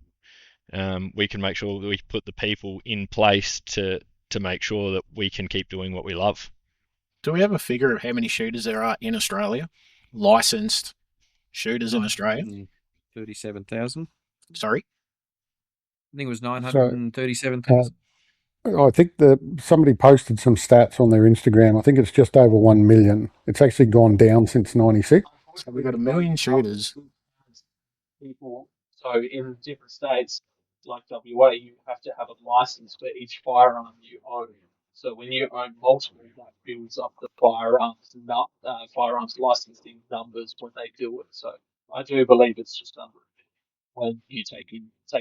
we can make sure that we put the people in place to make sure that we can keep doing what we love. Do we have a figure of how many shooters there are in Australia? Licensed shooters in Australia? 37,000. Sorry? I think it was 937,000. I think somebody posted some stats on their Instagram. I think it's just over 1 million. It's actually gone down since 96. So we've got 1 million shooters. People, so in different states, like WA, you have to have a license for each firearm you own. So when you own multiple, that builds up the firearms licensing numbers when they do it. So I do believe it's just under when you take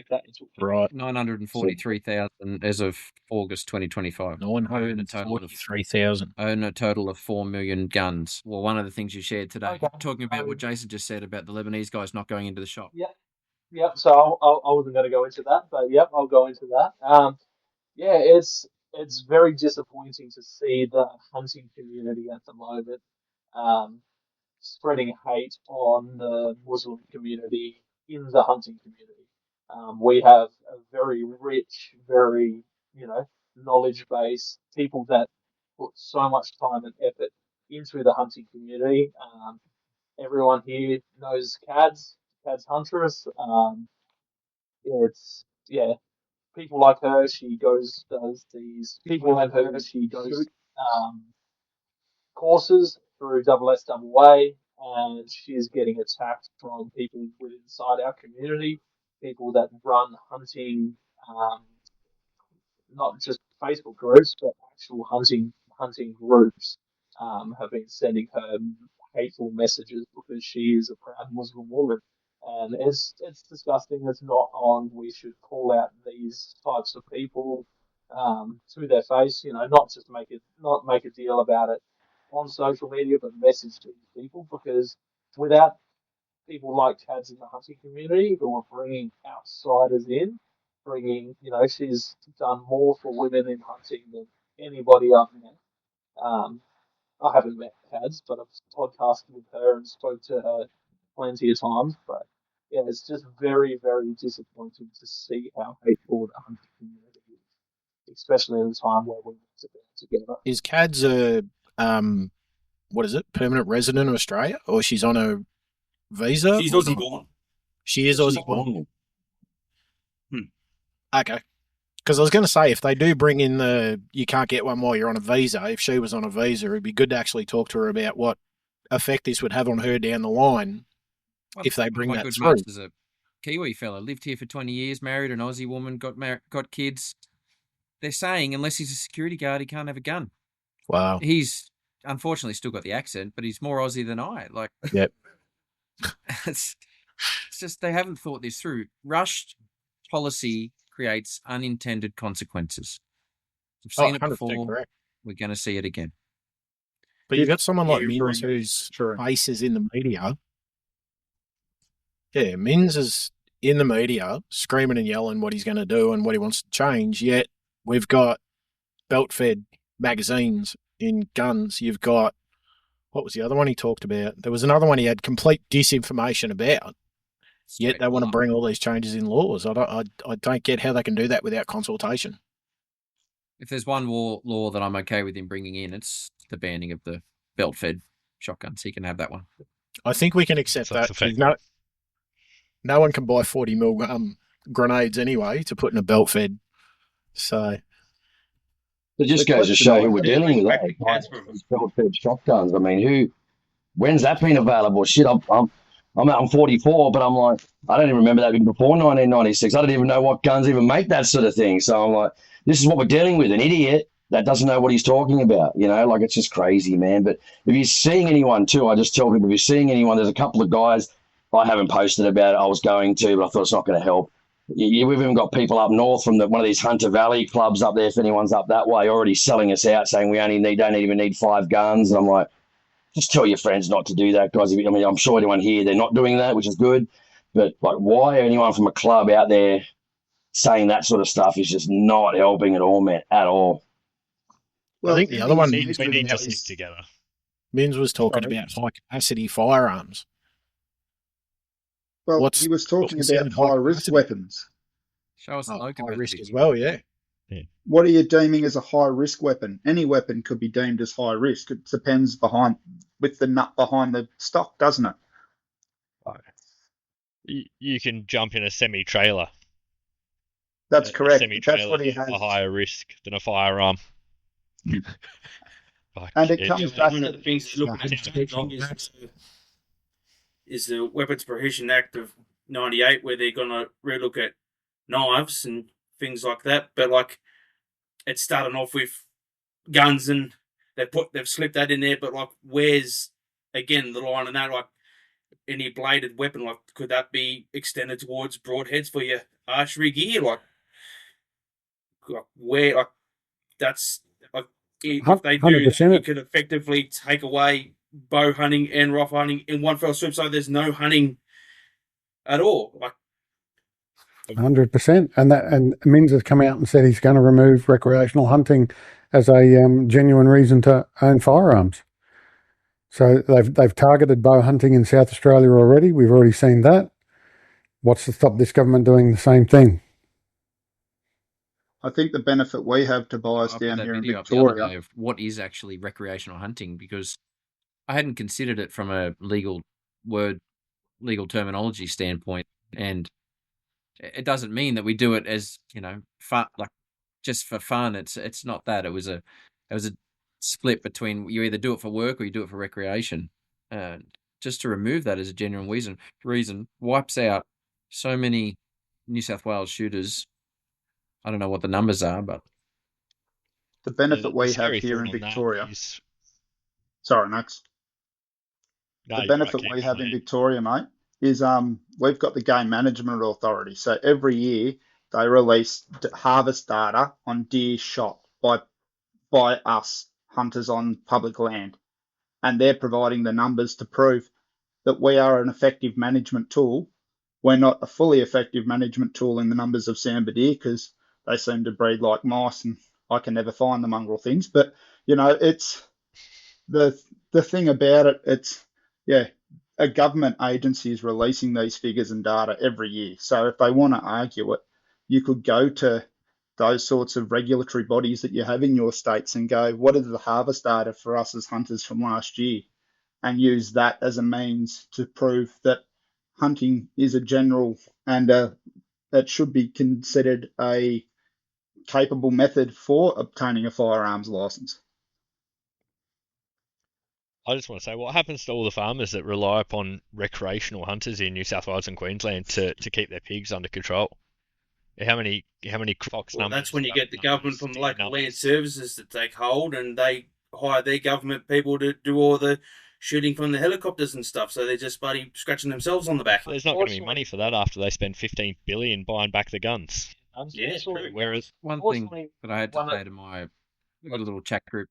that into account. Right. 943,000 as of August 2025. 943,000. Own a total of 4 million guns. Well, one of the things you shared today, talking about what Jason just said about the Lebanese guys not going into the shop. Yep. So I wasn't going to go into that, but yep, I'll go into that. It's very disappointing to see the hunting community at the moment spreading hate on the Muslim community in the hunting community. We have a very rich, very, knowledge base, people that put so much time and effort into the hunting community. Everyone here knows Cad's Huntress. People like her. She does these. People like her. She goes courses through SSAA, and she's getting attacked from people inside our community, people that run hunting, not just Facebook groups, but actual hunting groups have been sending her hateful messages because she is a proud Muslim woman. And it's disgusting. It's not on. We should call out these types of people to their face. Not just make a deal about it on social media, but message to these people, because without people like Tads in the hunting community who are bringing outsiders in, she's done more for women in hunting than anybody I've met. I haven't met Tads, but I've podcasted with her and spoke to her plenty of times. But yeah, it's just very, very disappointing to see how hateful the hunting community is, especially in a time where we need to be together. Is Cad's a permanent resident of Australia, or she's on a visa? She's Aussie born. She is Aussie born. Okay. Because I was going to say, if they do bring in you can't get one while you're on a visa, if she was on a visa, it'd be good to actually talk to her about what effect this would have on her down the line if they bring that through. There's a Kiwi fella, lived here for 20 years, married an Aussie woman, got kids. They're saying unless he's a security guard, he can't have a gun. Wow. He's unfortunately still got the accent, but he's more Aussie than I. Yep. It's just they haven't thought this through. Rushed policy creates unintended consequences. We've seen it before. Correct. We're going to see it again. But you've got someone like Mills whose face is in the media. Yeah, Mins is in the media screaming and yelling what he's going to do and what he wants to change, yet we've got belt-fed magazines in guns. You've got, what was the other one he talked about? There was another one he had complete disinformation about, yet they want to bring all these changes in laws. I don't get how they can do that without consultation. If there's one law that I'm okay with him bringing in, it's the banning of the belt-fed shotguns. He can have that one. I think we can accept that. No one can buy 40 mil grenades anyway to put in a belt-fed. So it just goes to show who we're dealing with. These belt-fed shotguns. I mean, when's that been available? Shit, I'm 44, but I'm like, I don't even remember that before 1996. I don't even know what guns even make that sort of thing. So I'm like, this is what we're dealing with, an idiot that doesn't know what he's talking about. Like it's just crazy, man. But if you're seeing anyone too, I just tell people, if you're seeing anyone, there's a couple of guys, I haven't posted about it. I was going to, but I thought it's not going to help. We've even got people up north from one of these Hunter Valley clubs up there, if anyone's up that way, already selling us out, saying we don't even need 5 guns. And I'm like, just tell your friends not to do that, guys. I mean, I'm sure anyone here, they're not doing that, which is good. But like, why anyone from a club out there saying that sort of stuff is just not helping at all, man, at all. Well, I think the other one we need to stick together. Mins was talking about high-capacity firearms. Well, he was talking about high-risk weapons. Show us high risk as well, yeah. What are you deeming as a high-risk weapon? Any weapon could be deemed as high risk. It depends with the nut behind the stock, doesn't it? You can jump in a semi-trailer. That's correct. That's what he has. A higher risk than a firearm. And it comes back one of the things looking at is the Weapons Prohibition Act of '98, where they're going to relook at knives and things like that. But like, it's starting off with guns, and they've slipped that in there. But like, where's again the line on that? Like, any bladed weapon, like, could that be extended towards broadheads for your archery gear? Like where, like, that's like, if they do, 100%. You could effectively take away bow hunting and rifle hunting in one fell swoop, so there's no hunting at all. Like 100%, and Mins has come out and said he's going to remove recreational hunting as a genuine reason to own firearms. So they've targeted bow hunting in South Australia already. We've already seen that. What's to stop this government doing the same thing? I think the benefit we have, Tobias, down here in Victoria, of what is actually recreational hunting, because I hadn't considered it from a legal terminology standpoint, and it doesn't mean that we do it as, fun, like just for fun. It's not that. It was a split between, you either do it for work or you do it for recreation. Just to remove that as a genuine reason wipes out so many New South Wales shooters. I don't know what the numbers are, but the benefit we have here in Victoria. Sorry, Max. The benefit we have in Victoria, mate, is we've got the Game Management Authority. So every year they release harvest data on deer shot by us hunters on public land, and they're providing the numbers to prove that we are an effective management tool. We're not a fully effective management tool in the numbers of sambar deer, because they seem to breed like mice, and I can never find the mongrel things. But it's the thing about it. It's a government agency is releasing these figures and data every year. So if they want to argue it, you could go to those sorts of regulatory bodies that you have in your states and go, what are the harvest data for us as hunters from last year? And use that as a means to prove that hunting is a general and that should be considered a capable method for obtaining a firearms license. I just want to say, what happens to all the farmers that rely upon recreational hunters in New South Wales and Queensland to keep their pigs under control? How many fox numbers? That's when you get the government from the local land services that take hold, and they hire their government people to do all the shooting from the helicopters and stuff. So they're just bloody scratching themselves on the back. There's not going to be money for that after they spend $15 billion buying back the guns. Yeah, true. Whereas one thing that I had to say to my little chat group,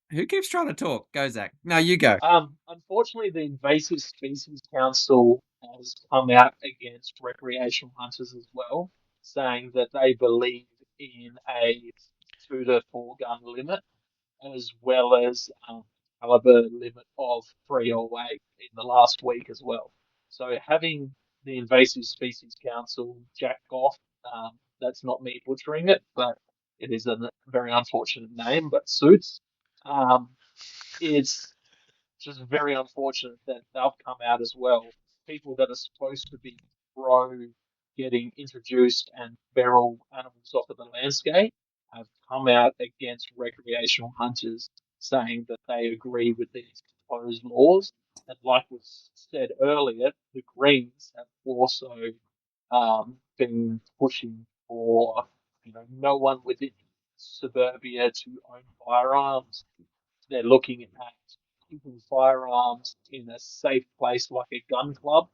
who keeps trying to talk? Go, Zach. No, you go. Unfortunately, the Invasive Species Council has come out against recreational hunters as well, saying that they believe in a 2 to 4 gun limit as well as caliber limit of 308 in the last week as well. So having the Invasive Species Council, Jack Goff, that's not me butchering it, but it is a very unfortunate name, but suits. It's just very unfortunate that they've come out as well. People that are supposed to be pro getting introduced and feral animals off of the landscape have come out against recreational hunters, saying that they agree with these proposed laws. And like was said earlier, the Greens have also been pushing for no one within suburbia to own firearms. They're looking at keeping firearms in a safe place like a gun club,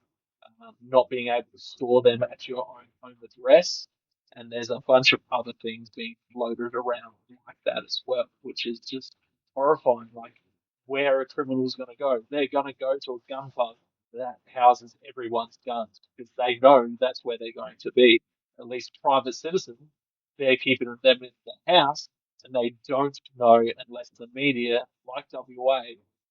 not being able to store them at your own home address. And there's a bunch of other things being floated around like that as well, which is just horrifying. Like, where are criminals going to go? They're going to go to a gun club that houses everyone's guns because they know that's where they're going to be. At least private citizens, they're keeping them in the house and they don't know unless the media, like WA,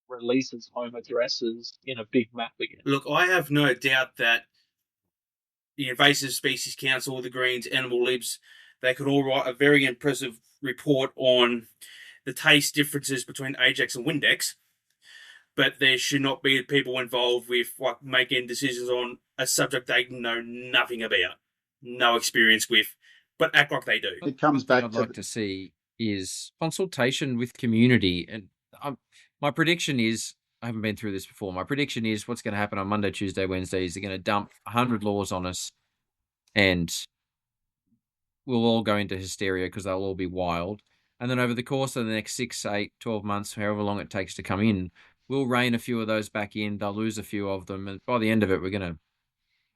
releases home addresses in a big map again. Look, I have no doubt that the Invasive Species Council, the Greens, Animal Libs, they could all write a very impressive report on the taste differences between Ajax and Windex, but there should not be people involved with making decisions on a subject they know nothing about, no experience with, but act like they do. It comes back I'd to like to see is consultation with community. And my prediction is, I haven't been through this before, my prediction is what's going to happen on Monday, Tuesday, Wednesday is they're going to dump 100 laws on us and we'll all go into hysteria because they'll all be wild. And then over the course of the next 6, 8, 12 months, however long it takes to come in, we'll rein a few of those back in. They'll lose a few of them. And by the end of it, we're going to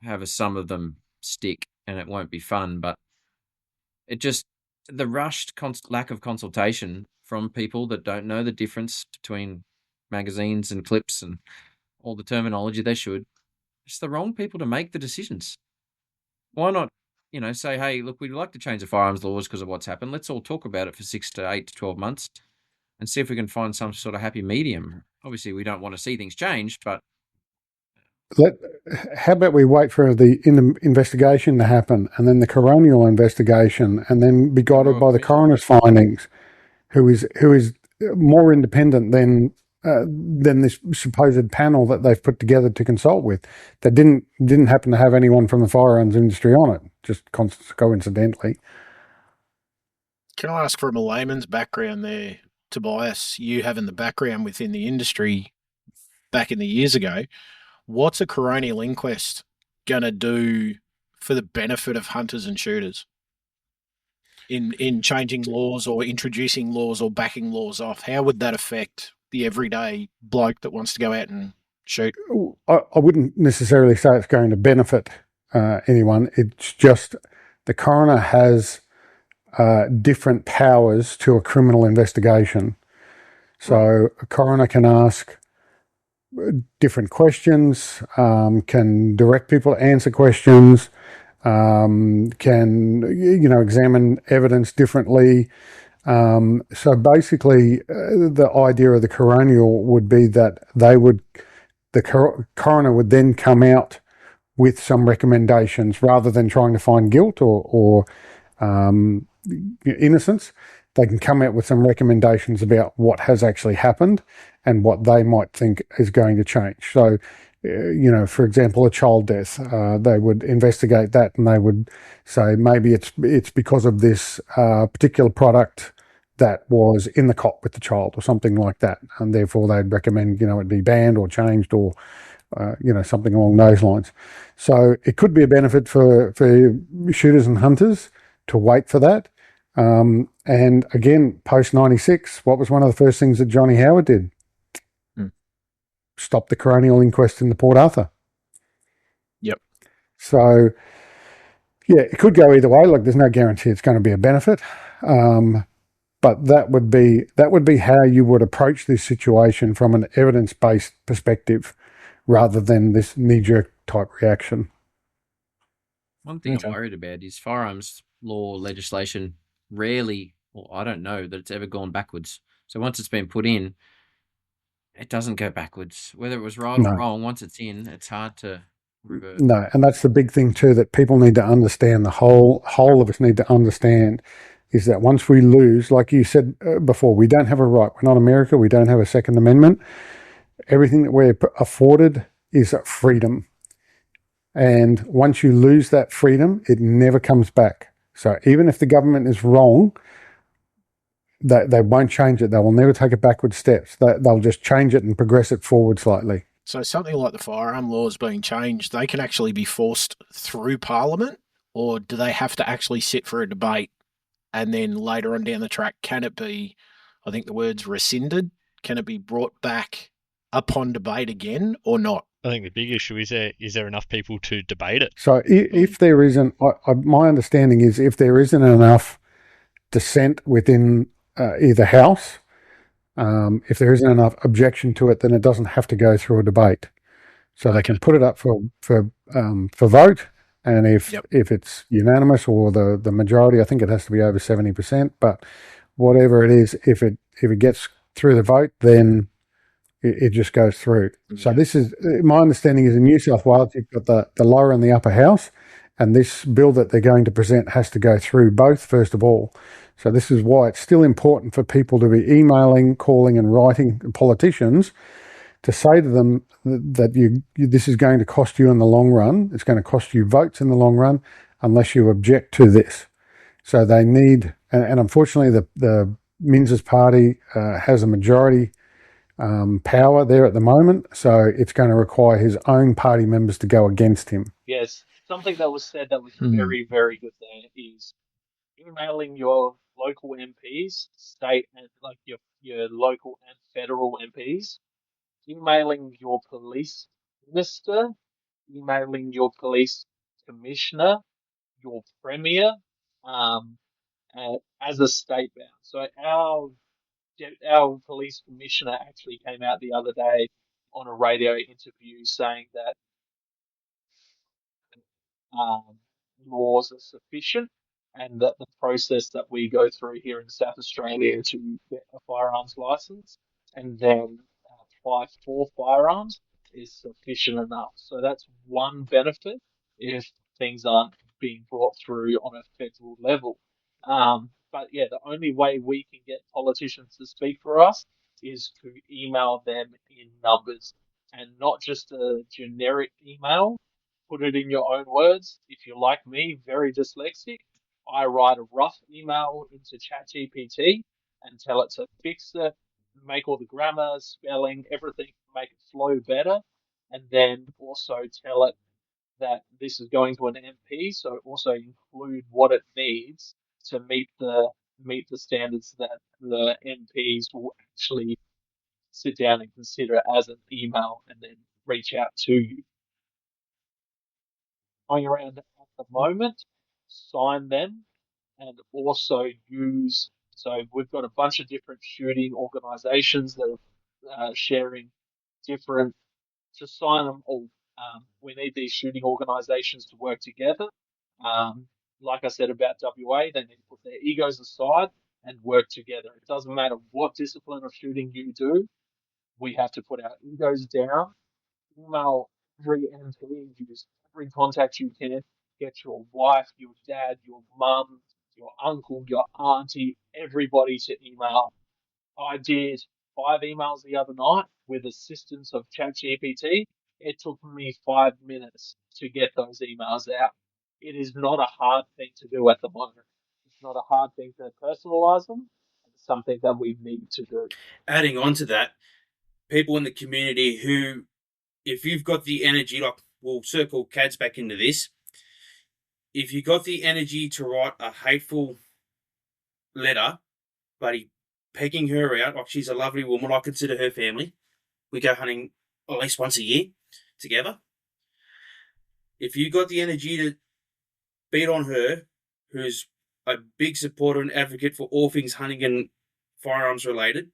have some of them stick and it won't be fun. But it just, the rushed lack of consultation from people that don't know the difference between magazines and clips and all the terminology they should. It's the wrong people to make the decisions. Why not, say, hey, look, we'd like to change the firearms laws because of what's happened. Let's all talk about it for 6 to 8 to 12 months and see if we can find some sort of happy medium. Obviously, we don't want to see things changed, but how about we wait for the investigation to happen and then the coronial investigation and then be guided by the coroner's findings, who is more independent than this supposed panel that they've put together to consult with that didn't happen to have anyone from the firearms industry on it, just coincidentally. Can I ask from a layman's background there, Tobias, you having the background within the industry back in the years ago, what's a coronial inquest going to do for the benefit of hunters and shooters in changing laws or introducing laws or backing laws off? How would that affect the everyday bloke that wants to go out and shoot? I wouldn't necessarily say it's going to benefit anyone. It's just the coroner has different powers to a criminal investigation. So a coroner can ask different questions, can direct people to answer questions, can examine evidence differently. So basically, the idea of the coronial would be that the coroner would then come out with some recommendations rather than trying to find guilt or innocence. They can come out with some recommendations about what has actually happened and what they might think is going to change. So, for example, a child death, they would investigate that and they would say maybe it's because of this particular product that was in the cot with the child or something like that, and therefore they'd recommend it be banned or changed or something along those lines. So it could be a benefit for shooters and hunters to wait for that. And again, post 96, what was one of the first things that Johnny Howard did? Stop the coronial inquest in the Port Arthur. Yep. So, yeah, it could go either way. Like, there's no guarantee it's going to be a benefit. But that would be how you would approach this situation from an evidence-based perspective, rather than this knee-jerk type reaction. One thing Okay. I'm worried about is firearms law legislation rarely, or I don't know that it's ever gone backwards. So once it's been put in, it doesn't go backwards. Whether it was right or No. wrong, once it's in, it's hard to revert. No, and that's the big thing too that people need to understand. The whole of us need to understand is that once we lose, like you said before, we don't have a right. We're not America. We don't have a Second Amendment. Everything that we're afforded is freedom, and once you lose that freedom, it never comes back. So even if the government is wrong, they won't change it. They will never take it backward steps. They'll just change it and progress it forward slightly. So something like the firearm laws being changed, they can actually be forced through Parliament, or do they have to actually sit for a debate and then later on down the track, can it be, I think the word's rescinded, can it be brought back upon debate again or not? I think the big issue is there enough people to debate it? So if there isn't, my understanding is if there isn't enough dissent within either house, if there isn't enough objection to it, then it doesn't have to go through a debate. So they can put it up for vote, and if it's unanimous or the majority, I think it has to be over 70%. But whatever it is, if it gets through the vote, then it just goes through. So this is my understanding is in New South Wales, you've got the lower and the upper house, and this bill that they're going to present has to go through both first of all. So this is why it's still important for people to be emailing, calling, and writing politicians to say to them that this is going to cost you in the long run. It's going to cost you votes in the long run unless you object to this. So they need, and unfortunately, the Minns' party has a majority power there at the moment. So it's going to require his own party members to go against him. Yes, something that was said that was very, very good there is emailing your local MPs, state and like your local and federal MPs, emailing your police minister, emailing your police commissioner, your premier, um, as a state bound. So our police commissioner actually came out the other day on a radio interview saying that um, laws are sufficient and that the process that we go through here in South Australia to get a firearms license and then apply for firearms is sufficient enough. So that's one benefit if things aren't being brought through on a federal level. But yeah, the only way we can get politicians to speak for us is to email them in numbers and not just a generic email. Put it in your own words. If you're like me, very dyslexic, I write a rough email into ChatGPT and tell it to fix it, make all the grammar, spelling, everything, make it flow better, and then also tell it that this is going to an MP, so also include what it needs to meet the standards that the MPs will actually sit down and consider as an email and then reach out to you. Going around at the moment, sign them and also use. So we've got a bunch of different shooting organisations that are sharing different. Just sign them all. We need these shooting organisations to work together. Like I said about WA, they need to put their egos aside and work together. It doesn't matter what discipline of shooting you do. We have to put our egos down. Email every MP, use every contact you can. Get your wife, your dad, your mum, your uncle, your auntie, everybody to email. I did 5 emails the other night with assistance of ChatGPT. It took me 5 minutes to get those emails out. It is not a hard thing to do at the moment. It's not a hard thing to personalize them. It's something that we need to do. Adding on to that, people in the community who, if you've got the energy, like we'll circle Cads back into this, if you got the energy to write a hateful letter, but pegging her out, like she's a lovely woman, I consider her family. We go hunting at least once a year together. If you got the energy to beat on her, who's a big supporter and advocate for all things hunting and firearms related,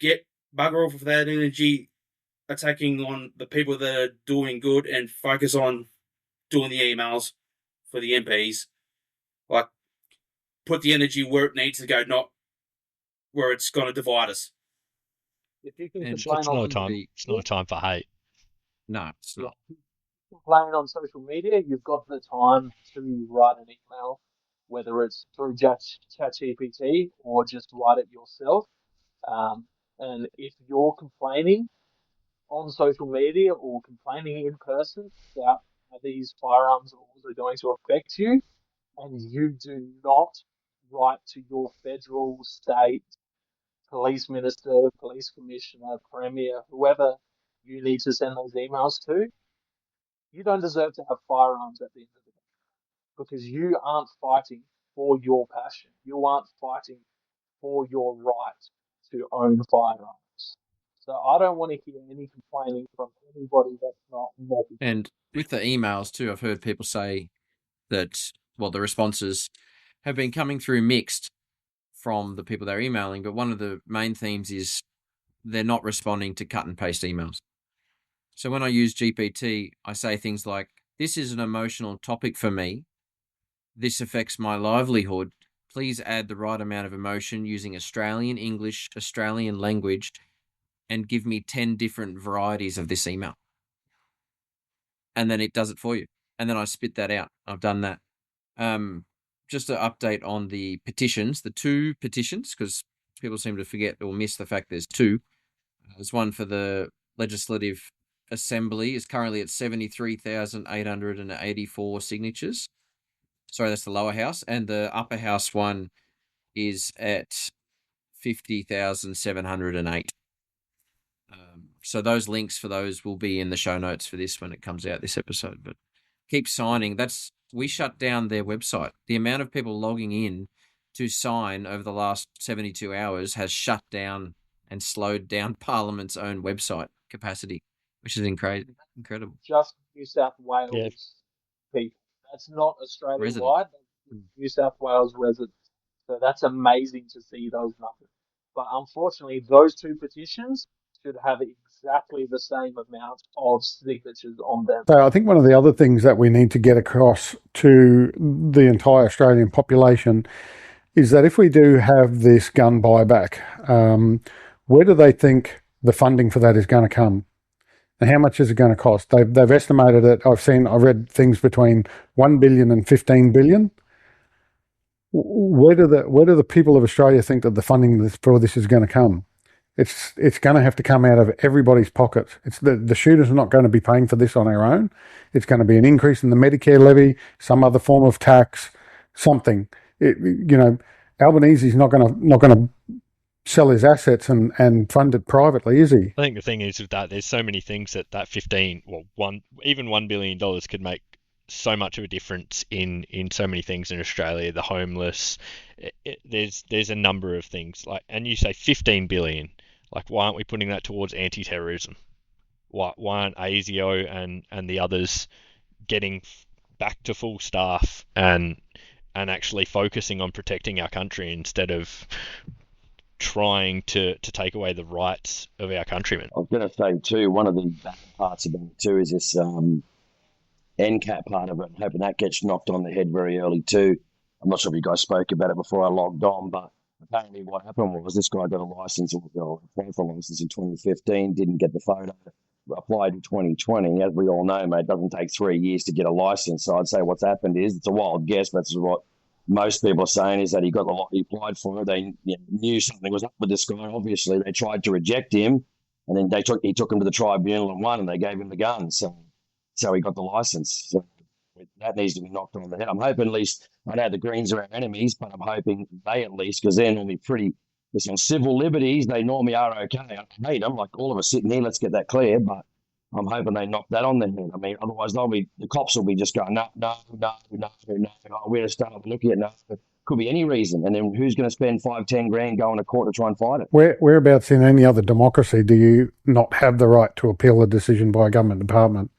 bugger off with that energy attacking on the people that are doing good and focus on doing the emails for the MPs. Like, put the energy where it needs to go, not where it's going to divide us. If you can And It's complain not a on time. It's not a time for hate. No, it's not. complain on social media, you've got the time to write an email, whether it's through ChatGPT or just write it yourself. And if you're complaining on social media or complaining in person about how these firearms laws are going to affect you, and you do not write to your federal, state, police minister, police commissioner, premier, whoever you need to send those emails to, you don't deserve to have firearms at the end of the day because you aren't fighting for your passion. You aren't fighting for your right to own firearms. So I don't want to hear any complaining from anybody that's not mobbing. And with the emails too, I've heard people say that, well, the responses have been coming through mixed from the people they're emailing, but one of the main themes is they're not responding to cut and paste emails. So when I use GPT, I say things like, this is an emotional topic for me. This affects my livelihood. Please add the right amount of emotion using Australian English, Australian language, and give me 10 different varieties of this email. And then it does it for you. And then I spit that out. I've done that. Just an update on the petitions, the 2 petitions, because people seem to forget or miss the fact there's 2. There's one for the Legislative Assembly, is currently at 73,884 signatures. Sorry, that's the lower house. And the upper house one is at 50,708. So those links for those will be in the show notes for this when it comes out, this episode. But keep signing. We shut down their website. The amount of people logging in to sign over the last 72 hours has shut down and slowed down Parliament's own website capacity, which is incredible. Just New South Wales Yeah. people. That's not Australia Resident. wide. That's New South Wales residents. So that's amazing to see those numbers. But unfortunately, those 2 petitions should have exactly the same amount of signatures on them. So I think one of the other things that we need to get across to the entire Australian population is that if we do have this gun buyback, where do they think the funding for that is going to come? And how much is it going to cost? They've estimated it. I read things between 1 billion and 15 billion. Where do the people of Australia think that the funding for this is going to come? It's going to have to come out of everybody's pockets. It's the shooters are not going to be paying for this on their own. It's going to be an increase in the Medicare levy, some other form of tax, something. Albanese's not going to sell his assets and fund it privately, is he? I think the thing is with that, there's so many things that $1 billion could make so much of a difference in so many things in Australia. The homeless, there's a number of things and you say 15 billion. Like, why aren't we putting that towards anti-terrorism? Why aren't ASIO and the others getting back to full staff and actually focusing on protecting our country instead of trying to take away the rights of our countrymen? I was going to say too, one of the bad parts about it too is this NCAT part of it. I'm hoping that gets knocked on the head very early too. I'm not sure if you guys spoke about it before I logged on, but apparently what happened was this guy got a license, applied for a license in 2015, didn't get the photo, applied in 2020. As we all know, mate, it doesn't take 3 years to get a license. So I'd say what's happened is, it's a wild guess, but this is what most people are saying, is that he applied for it. They knew something was up with this guy. Obviously, they tried to reject him, and then he took him to the tribunal and won, and they gave him the gun. So he got the license. So that needs to be knocked on the head. I'm hoping at least, I know the Greens are our enemies, but I'm hoping they at least, because they're normally pretty, on civil liberties, they normally are okay. I hate them, like all of us sitting here, let's get that clear, but I'm hoping they knock that on their head. I mean, otherwise the cops will be just going, no, we're starting to look at it now. Could be any reason. And then who's going to spend 5-10 grand going to court to try and fight it? Whereabouts in any other democracy do you not have the right to appeal a decision by a government department?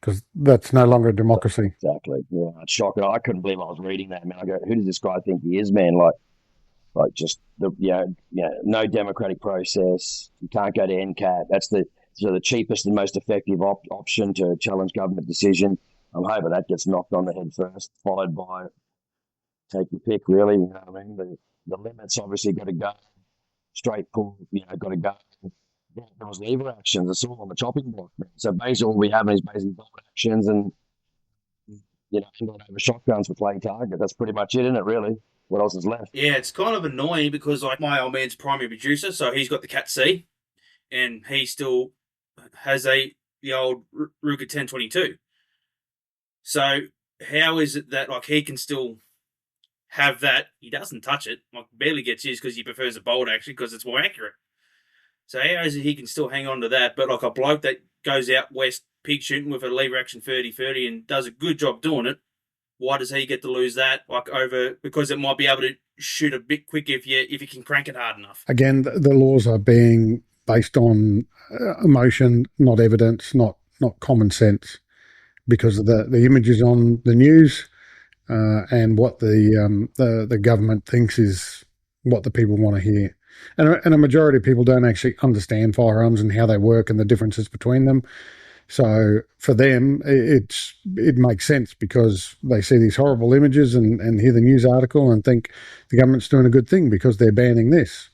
Because that's no longer a democracy. Exactly. Yeah, it's shocking. I couldn't believe I was reading that, man. I go, who does this guy think he is, man? Like just no democratic process. You can't go to NCAT. That's the So the cheapest and most effective option to challenge government decision. I'm hoping that gets knocked on the head first, followed by take your pick, really. You know what I mean? The limits obviously got to go straight pull, got to go. There was lever actions. It's all on the chopping block. Man. So basically, all we have is basically bolt actions and not over shotguns for playing target. That's pretty much it, isn't it? Really, what else is left? Yeah, it's kind of annoying because like my old man's primary producer, so he's got the Cat C, and he still has the old Ruger 1022. So how is it that like he can still have that? He doesn't touch it, like barely gets used because he prefers the bolt action because it's more accurate. So how is it he can still hang on to that? But like a bloke that goes out west pig shooting with a lever action 30-30 and does a good job doing it, why does he get to lose that? Like over because it might be able to shoot a bit quicker if you can crank it hard enough. Again, the laws are being based on emotion, not evidence, not common sense, because of the images on the news and what the government thinks is what the people want to hear. And a majority of people don't actually understand firearms and how they work and the differences between them. So for them, it makes sense because they see these horrible images and hear the news article and think the government's doing a good thing because they're banning this.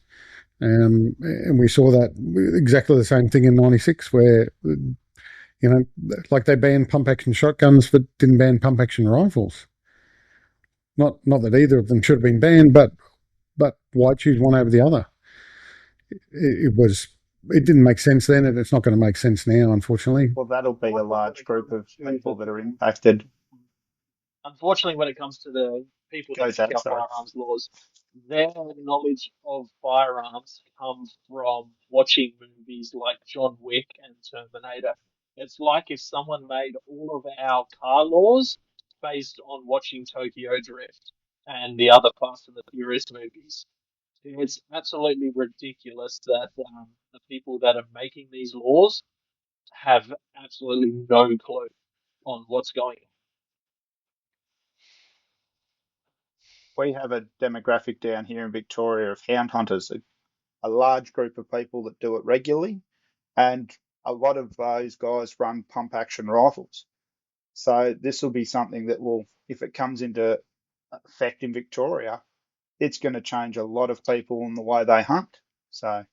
And we saw that exactly the same thing in '96 where, like they banned pump action shotguns but didn't ban pump action rifles. Not that either of them should have been banned, but why choose one over the other? It didn't make sense then, and it's not going to make sense now, unfortunately. Well, that'll be a large group of people that are impacted. Unfortunately, when it comes to the people that pick up firearms laws, their knowledge of firearms comes from watching movies like John Wick and Terminator. It's like if someone made all of our car laws based on watching Tokyo Drift and the other Fast and the Furious movies. It's absolutely ridiculous that the people that are making these laws have absolutely no clue on what's going on. We have a demographic down here in Victoria of hound hunters, a large group of people that do it regularly, and a lot of those guys run pump action rifles. So this will be something that will, if it comes into effect in Victoria, it's going to change a lot of people in the way they hunt. So,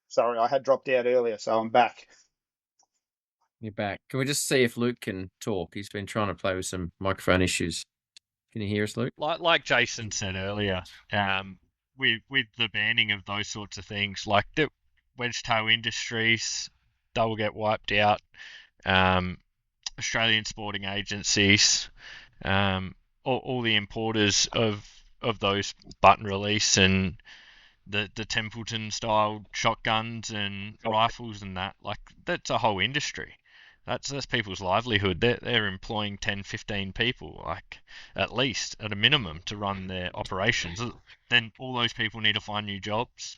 sorry, I had dropped out earlier, so I'm back. You're back. Can we just see if Luke can talk? He's been trying to play with some microphone issues. Can you hear us, Luke? Like Jason said earlier, with the banning of those sorts of things, like the wedge-tail industries, they will get wiped out. Australian sporting agencies, all the importers of those button release and the Templeton style shotguns and rifles and that, like that's a whole industry. That's people's livelihood. They're employing 10, 15 people, like at least at a minimum, to run their operations. Then all those people need to find new jobs.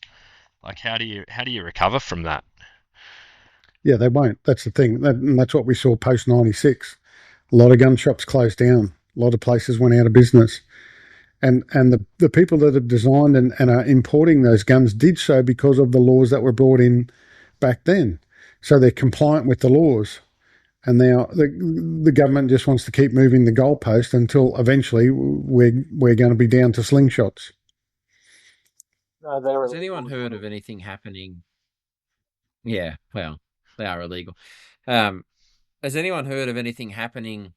Like how do you recover from that? Yeah, they won't. That's the thing. And that's what we saw post '96. A lot of gun shops closed down. A lot of places went out of business. And the people that have designed and are importing those guns did so because of the laws that were brought in back then. So they're compliant with the laws. And now the government just wants to keep moving the goalpost until eventually we're going to be down to slingshots. No, has anyone heard of anything happening? Yeah, well, they are illegal. Has anyone heard of anything happening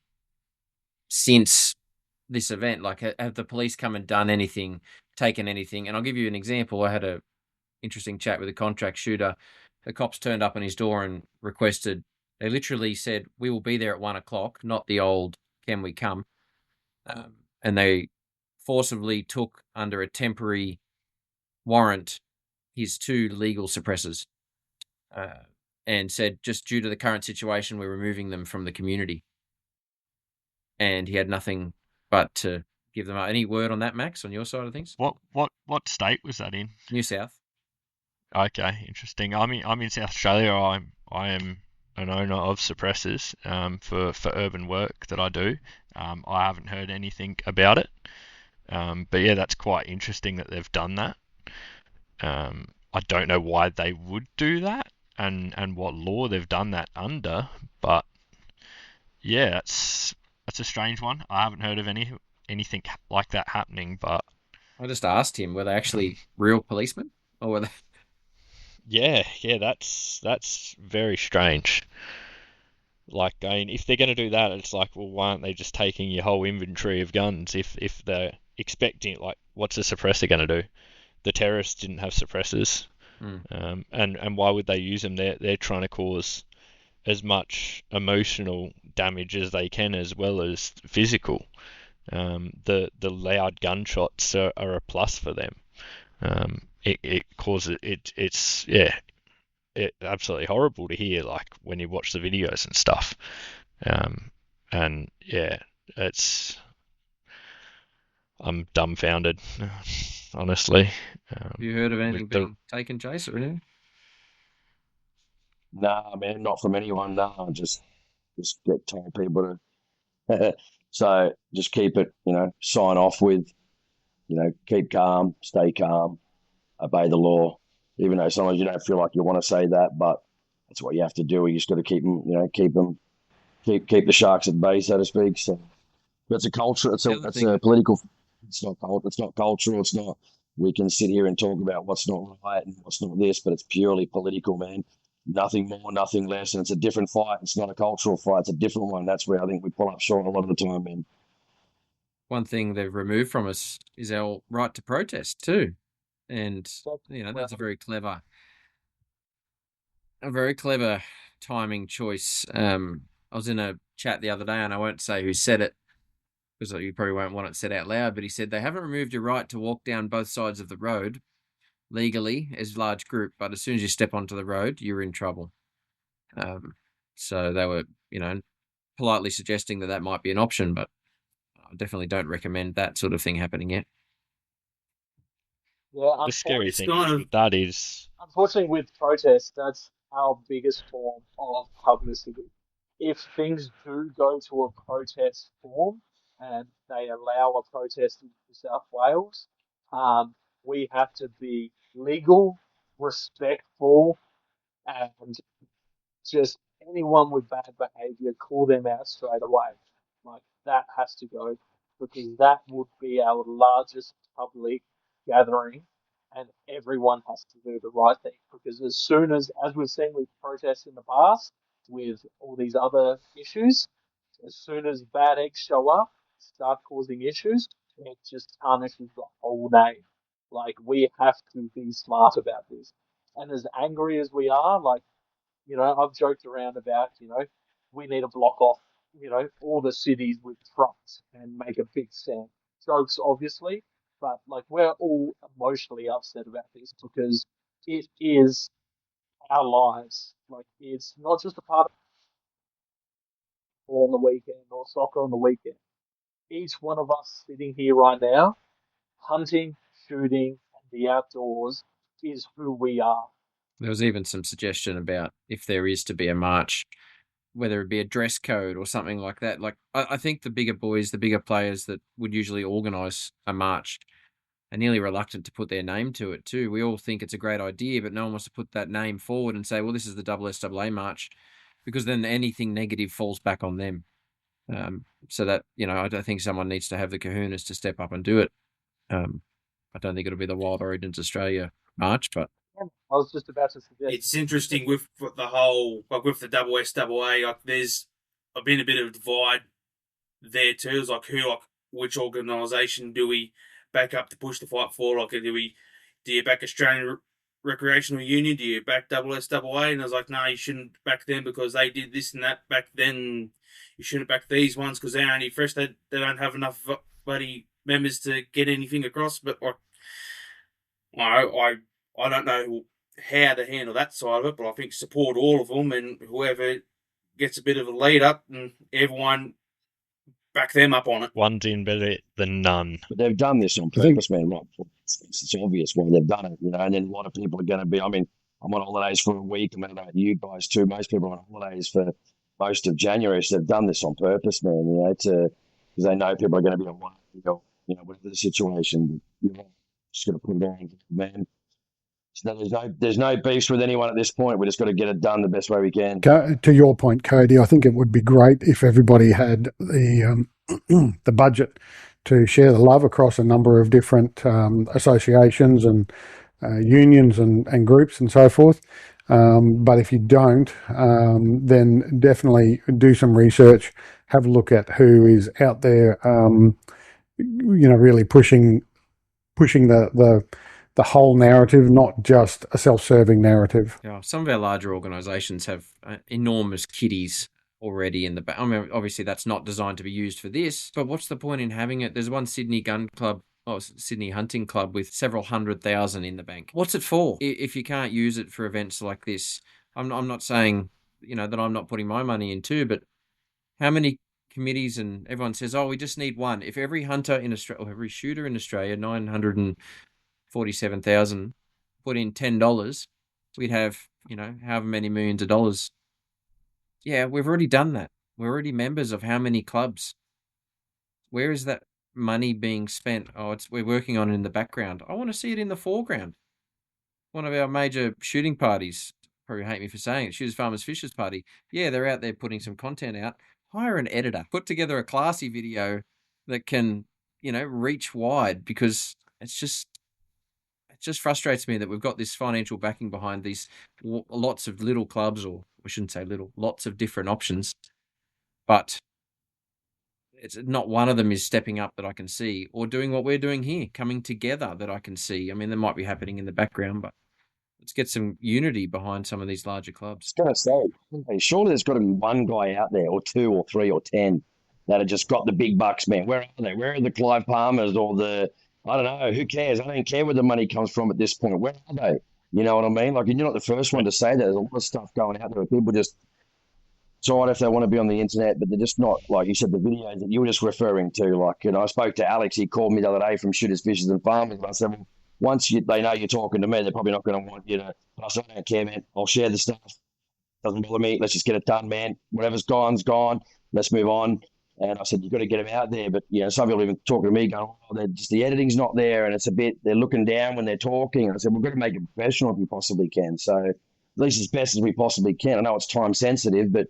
since this event? Like, have the police come and done anything, taken anything? And I'll give you an example. I had a interesting chat with a contract shooter. The cops turned up on his door and requested. They literally said, "We will be there at 1 o'clock," not the old "Can we come?" And they forcibly took under a temporary warrant his 2 legal suppressors and said, just due to the current situation, we're removing them from the community. And he had nothing but to give them any word on that, Max, on your side of things? What state was that in? New South. Okay, interesting. I'm in South Australia. I am an owner of suppressors for urban work that I do. I haven't heard anything about it. But yeah, that's quite interesting that they've done that. I don't know why they would do that. and what law they've done that under. But yeah, that's a strange one. I haven't heard of anything like that happening. But I just asked him, were they actually real policemen, or were they? yeah, that's very strange. Like, I mean, if they're going to do that, it's like, well, why aren't they just taking your whole inventory of guns? If they're expecting, like, what's a suppressor going to do? The terrorists didn't have suppressors, and why would they use them? They're trying to cause as much emotional damage as they can, as well as physical. The loud gunshots are a plus for them. It causes it's absolutely horrible to hear, like when you watch the videos and stuff. And yeah, I'm dumbfounded, honestly. Have you heard of anything being taken, Chase, or anything? Nah, man, not from anyone. Nah, just get told people to. So just keep it, sign off with, keep calm, stay calm, obey the law. Even though sometimes you don't feel like you want to say that, but that's what you have to do. You just got to keep them, keep the sharks at bay, so to speak. So it's a culture. It's a political. It's not cultural. It's not. We can sit here and talk about what's not right and what's not this, but it's purely political, man. Nothing more, nothing less, and it's a different fight. It's not a cultural fight. It's a different one. That's where I think we pull up short a lot of the time, man. One thing they've removed from us is our right to protest too, and that's a very clever timing choice. I was in a chat the other day, and I won't say who said it, because you probably won't want it said out loud, but he said they haven't removed your right to walk down both sides of the road legally as a large group, but as soon as you step onto the road, you're in trouble. So they were, politely suggesting that might be an option, but I definitely don't recommend that sort of thing happening yet. Yeah, The scary thing with that is, unfortunately, with protests, that's our biggest form of publicity. If things do go to a protest form and they allow a protest in New South Wales, we have to be legal, respectful, and just anyone with bad behavior, call them out straight away. Like, that has to go, because that would be our largest public gathering, and everyone has to do the right thing. Because as soon as we've seen with protests in the past, with all these other issues, as soon as bad eggs show up, start causing issues, it just tarnishes the whole name. Like, we have to be smart about this. And as angry as we are, like, I've joked around about, we need to block off, all the cities with trucks and make a big stand. Jokes, obviously, but like, we're all emotionally upset about this because it is our lives. Like, it's not just a part of football on the weekend or soccer on the weekend. Each one of us sitting here right now, hunting, shooting, and the outdoors is who we are. There was even some suggestion about if there is to be a march, whether it be a dress code or something like that. Like, I think the bigger boys, the bigger players that would usually organise a march are nearly reluctant to put their name to it too. We all think it's a great idea, but no one wants to put that name forward and say, well, this is the SSAA march, because then anything negative falls back on them. So that, I don't think someone needs to have the kahunas to step up and do it. I don't think it'll be the Wild Origins Australia march, but I was just about to suggest. It's interesting with the whole, like with the SSAA, like there's been a bit of a divide there too. It's like which organisation do we back up to push the fight for? Like, do you back Australian Recreational Union? Do you back SSAA? And I was like, no, you shouldn't back them because they did this and that back then. You shouldn't back these ones because they're only fresh. They don't have enough bloody members to get anything across. But like, I don't know how to handle that side of it, but I think support all of them, and whoever gets a bit of a lead up, and everyone back them up on it. One's in better than none. But they've done this on purpose, man. Right? It's obvious why they've done it, and then a lot of people are going to be. I mean, I'm on holidays for a week. I mean, you guys too. Most people are on holidays for most of January, so they've done this on purpose, man. Because they know people are going to be away. Whatever the situation, just going to put it on, man. So there's no beefs with anyone at this point. We just got to get it done the best way we can. To your point, Cody, I think it would be great if everybody had the budget to share the love across a number of different associations and unions and groups and so forth. But if you don't, then definitely do some research, have a look at who is out there, really pushing the whole narrative, not just a self-serving narrative. Yeah, some of our larger organisations have enormous kitties already in the back. I mean, obviously that's not designed to be used for this, but what's the point in having it? There's one Sydney gun club, Sydney hunting club with several 100,000 in the bank. What's it for? If you can't use it for events like this, I'm not saying, that I'm not putting my money in too, but how many committees and everyone says, oh, we just need one. If every hunter in Australia, or every shooter in Australia, 947,000, put in $10, we'd have, however many millions of dollars. Yeah, we've already done that. We're already members of how many clubs? Where is that money being spent? Oh, we're working on it in the background. I want to see it in the foreground. One of our major shooting parties, probably hate me for saying it, Shooters, Farmers, Fishers Party. Yeah, they're out there putting some content out. Hire an editor. Put together a classy video that can, reach wide, because it just frustrates me that we've got this financial backing behind these lots of little clubs, or we shouldn't say little, lots of different options, but it's not one of them is stepping up that I can see, or doing what we're doing here, coming together that I can see. I mean, there might be happening in the background, but let's get some unity behind some of these larger clubs. I was going to say, surely there's got to be one guy out there, or two, or three, or 10 that have just got the big bucks, man. Where are they? Where are the Clive Palmers or I don't know, who cares? I don't care where the money comes from at this point. Where are they? You know what I mean? Like, you're not the first one to say that. There's a lot of stuff going out there where people just decide if they want to be on the internet, but they're just not, like you said, the videos that you were just referring to. Like, I spoke to Alex. He called me the other day from Shooters, Fishers and Farmers. And I said, well, once they know you're talking to me, they're probably not going to want you to. But I said, I don't care, man. I'll share the stuff. Doesn't bother me. Let's just get it done, man. Whatever's gone's gone. Let's move on. And I said, you've got to get them out there. But, some people even talking to me going, the editing's not there. And it's they're looking down when they're talking. And I said, we've got to make it professional if we possibly can. So at least as best as we possibly can. I know it's time sensitive, but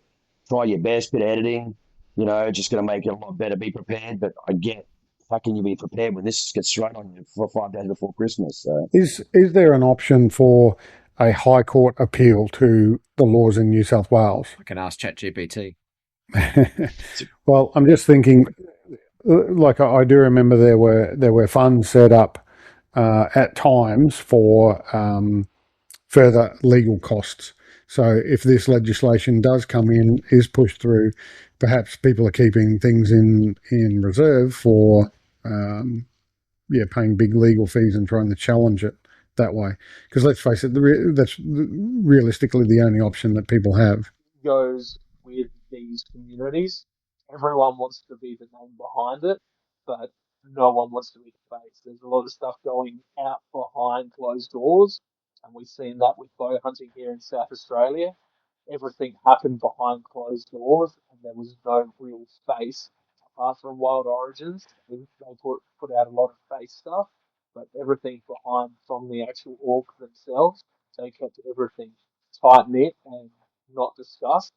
try your best, bit of editing, just going to make it a lot better. Be prepared. But I get, how can you be prepared when this gets thrown on you for 5 days before Christmas? So. Is there an option for a High Court appeal to the laws in New South Wales? I can ask ChatGPT. Well, I'm just thinking, like I do remember there were funds set up at times for further legal costs. So if this legislation does come in, is pushed through, perhaps people are keeping things in reserve for paying big legal fees and trying to challenge it that way. Because let's face it, that's realistically the only option that people have. Goes with these communities. Everyone wants to be the name behind it, but no one wants to be the face. There's a lot of stuff going out behind closed doors, and we've seen that with bow hunting here in South Australia. Everything happened behind closed doors, and there was no real face. Apart from Wild Origins, they put out a lot of face stuff, but everything behind from the actual org themselves, they kept everything tight knit and not discussed,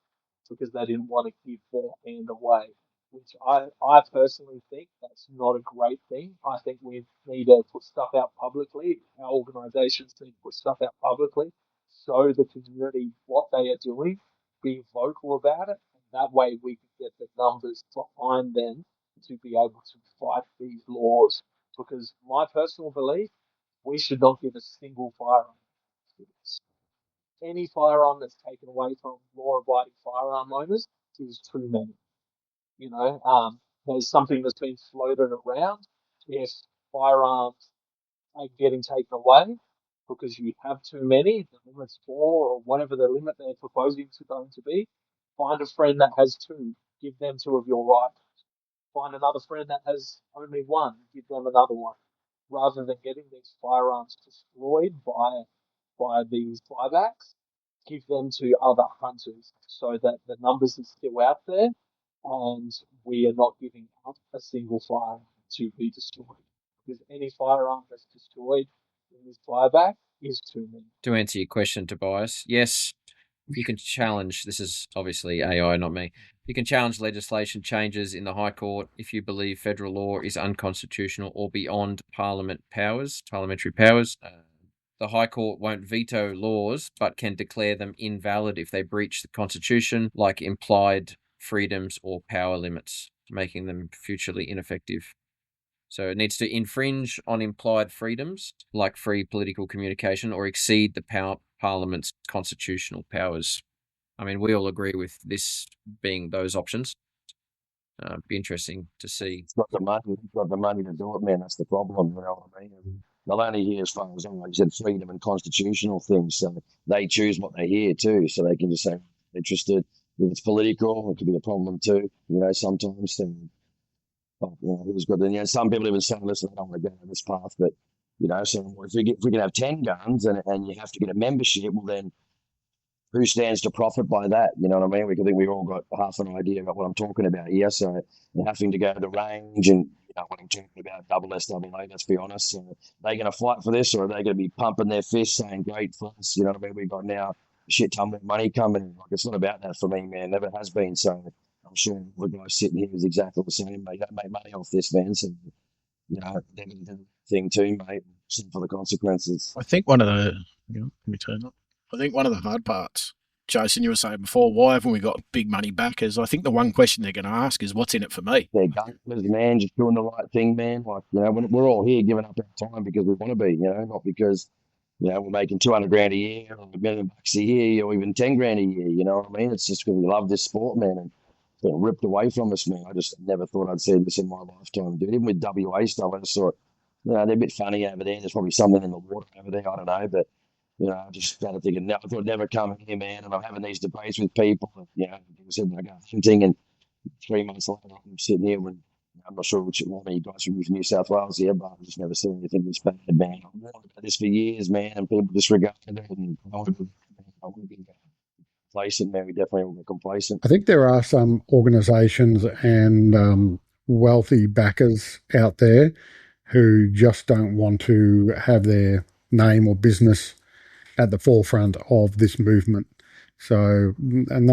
because they didn't want to give their hand away, which I personally think that's not a great thing. I think we need to put stuff out publicly. Our organisations need to put stuff out publicly, show the community what they are doing, be vocal about it, and that way we can get the numbers behind them to be able to fight these laws. Because my personal belief, we should not give a single firearm. Any firearm that's taken away from law-abiding firearm owners is too many. There's something that's been floated around. If firearms are getting taken away because you have too many, the limit's 4 or whatever the limit they're proposing is going to be, find a friend that has 2, give them 2 of your rifles. Find another friend that has only 1, give them another one. Rather than getting these firearms destroyed by these buybacks, give them to other hunters so that the numbers are still out there and we are not giving up a single firearm to be destroyed. Because any firearm that's destroyed His buyback is too many. To answer your question, Tobias, yes, you can challenge, this is obviously AI, not me. You can challenge legislation changes in the High Court if you believe federal law is unconstitutional or beyond parliamentary powers. The High Court won't veto laws, but can declare them invalid if they breach the Constitution, like implied freedoms or power limits, making them futurely ineffective. So it needs to infringe on implied freedoms, like free political communication, or exceed the Parliament's constitutional powers. I mean, we all agree with this being those options. Be interesting to see. It's got the money to do it, man. That's the problem. You know what I mean? And not only here, as far as like you said, freedom and constitutional things. So they choose what they hear too. So they can just say interested. If it's political, it could be a problem too. You know, sometimes. And, you know, it was good. And you know, some people even say, "Listen, I don't want to go down this path." But you know, so if we can have 10 guns and you have to get a membership, well then, who stands to profit by that? You know what I mean? I think we've all got half an idea about what I'm talking about here. So having to go to the range and, you know, what I'm talking about, double SWA, let's be honest. So are they going to fight for this, or are they going to be pumping their fists saying, great for us? You know what I mean? We've got now a shit ton of money coming. Like, it's not about that for me, man. Never has been. So I'm sure the guy sitting here is exactly the same. Mate, they make money off this, man. So, you know, they're going to do the thing too, mate. For the consequences. I think one of the, let me turn up. I think one of the hard parts, Jason, you were saying before, why haven't we got big money backers? I think the one question they're going to ask is, what's in it for me? They're gunsmiths, man, just doing the right thing, man. Like, you know, we're all here giving up our time because we want to be, you know, not because, you know, we're making 200 grand a year or $1 million a year or even 10 grand a year, you know what I mean? It's just because we love this sport, man, and it's been ripped away from us, man. I just never thought I'd see this in my lifetime, dude. Even with WA stuff, I just thought, you know, they're a bit funny over there. There's probably something in the water over there. I don't know. But, you know, I just started thinking, I thought I'd never come in here, man. And I'm having these debates with people. And, you know, people said, I go hunting. And 3 months later, I'm sitting here when I'm not sure which one of you guys from New South Wales here, but I've just never seen anything this bad, man. I've warned about this for years, man. And people disregard it. And I want to be complacent, man. We definitely want to be complacent. I think there are some organisations and wealthy backers out there who just don't want to have their name or business at the forefront of this movement. So, and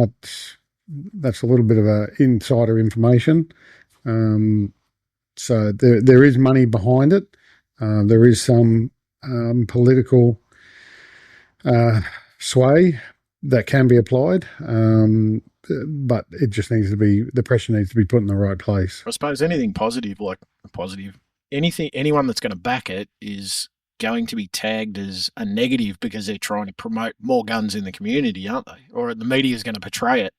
that's a little bit of insider information. So there is money behind it. There is some political sway that can be applied, but it just needs to be, the pressure needs to be put in the right place. I suppose anything positive, anyone that's going to back it is going to be tagged as a negative because they're trying to promote more guns in the community, aren't they? Or the media is going to portray it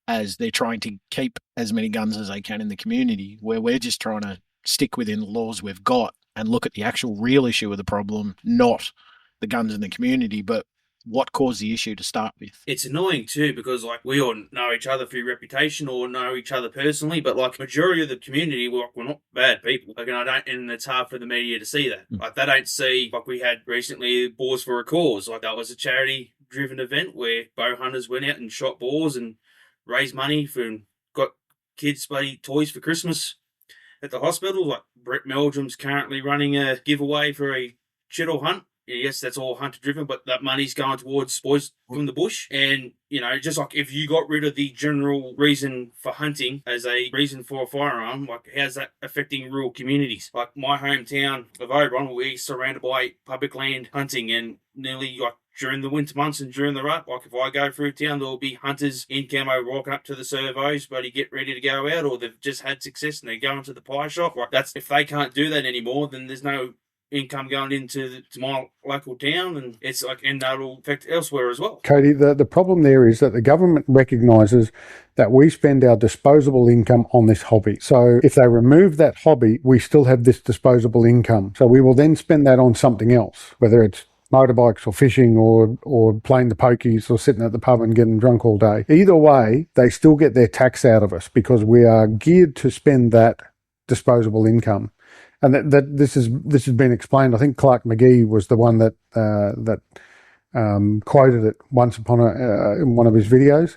as they're trying to keep as many guns as they can in the community, where we're just trying to stick within the laws we've got and look at the actual real issue of the problem, not the guns in the community, but what caused the issue to start with. It's annoying too because like we all know each other through reputation or know each other personally, but like majority of the community, we're not bad people. Like, and it's hard for the media to see that. Like they don't see, like we had recently Boars for a Cause. Like that was a charity driven event where bow hunters went out and shot boars and raised money and got kids bloody toys for Christmas at the hospital. Like Brett Meldrum's currently running a giveaway for a Chital hunt. Yes, that's all hunter driven, but that money's going towards boys from the bush. And, you know, just like if you got rid of the general reason for hunting as a reason for a firearm, like how's that affecting rural communities? Like my hometown of Oberon, we're surrounded by public land hunting, and nearly like during the winter months and during the rut, like if I go through town, there'll be hunters in camo walking up to the servos, but you get ready to go out, or they've just had success and they're going to the pie shop. Like that's, if they can't do that anymore, then there's no income going into my local town, and it's like, and that'll affect elsewhere as well. Cody, the problem there is that the government recognises that we spend our disposable income on this hobby. So if they remove that hobby, we still have this disposable income. So we will then spend that on something else, whether it's motorbikes or fishing or playing the pokies or sitting at the pub and getting drunk all day. Either way, they still get their tax out of us because we are geared to spend that disposable income. And that this has been explained. I think Clark McGee was the one that quoted it once upon in one of his videos.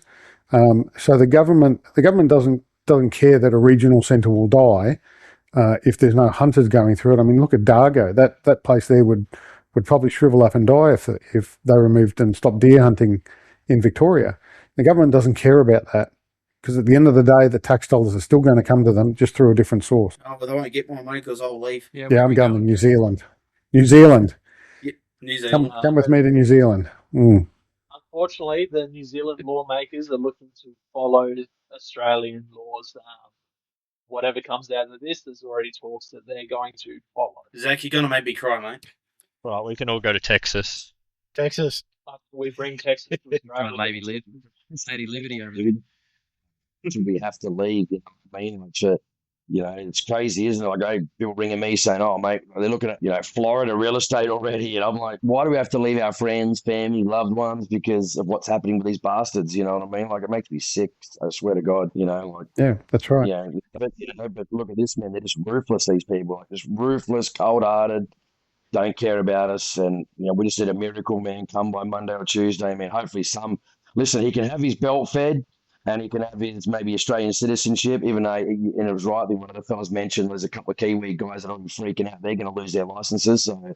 So the government doesn't care that a regional centre will die. if there's no hunters going through it. I mean, look at Dargo. That place there would probably shrivel up and die if they removed and stopped deer hunting in Victoria. The government doesn't care about that because at the end of the day, the tax dollars are still going to come to them just through a different source. Oh, but they won't get my money because I'll leave. Yeah, I'm going to New Zealand. New Zealand. Yeah, New Zealand. Come with me to New Zealand. Unfortunately, the New Zealand lawmakers are looking to follow Australian laws. Whatever comes out of this, there's already talks that they're going to follow. Zach, you're going to make me cry, mate. Right, we can all go to Texas. Texas. We bring Texas to Australia. Maybe live. Lady Liberty over there. Dude, we have to leave. You know what I mean? Like, you know, it's crazy, isn't it? Like, people ringing me saying, "Oh, mate, they're looking at, you know, Florida real estate already," and I'm like, "Why do we have to leave our friends, family, loved ones because of what's happening with these bastards?" You know what I mean? Like, it makes me sick. I swear to God. You know, like, Yeah, that's right. yeah. But look at this, man. They're just ruthless. These people, like, just ruthless, cold-hearted. Don't care about us, and you know, we just need a miracle, man. Come by Monday or Tuesday, man. Hopefully, listen. He can have his belt fed. And he can have his maybe Australian citizenship, even though, and it was rightly one of the fellas mentioned, there's a couple of Kiwi guys that are freaking out. They're going to lose their licenses. So,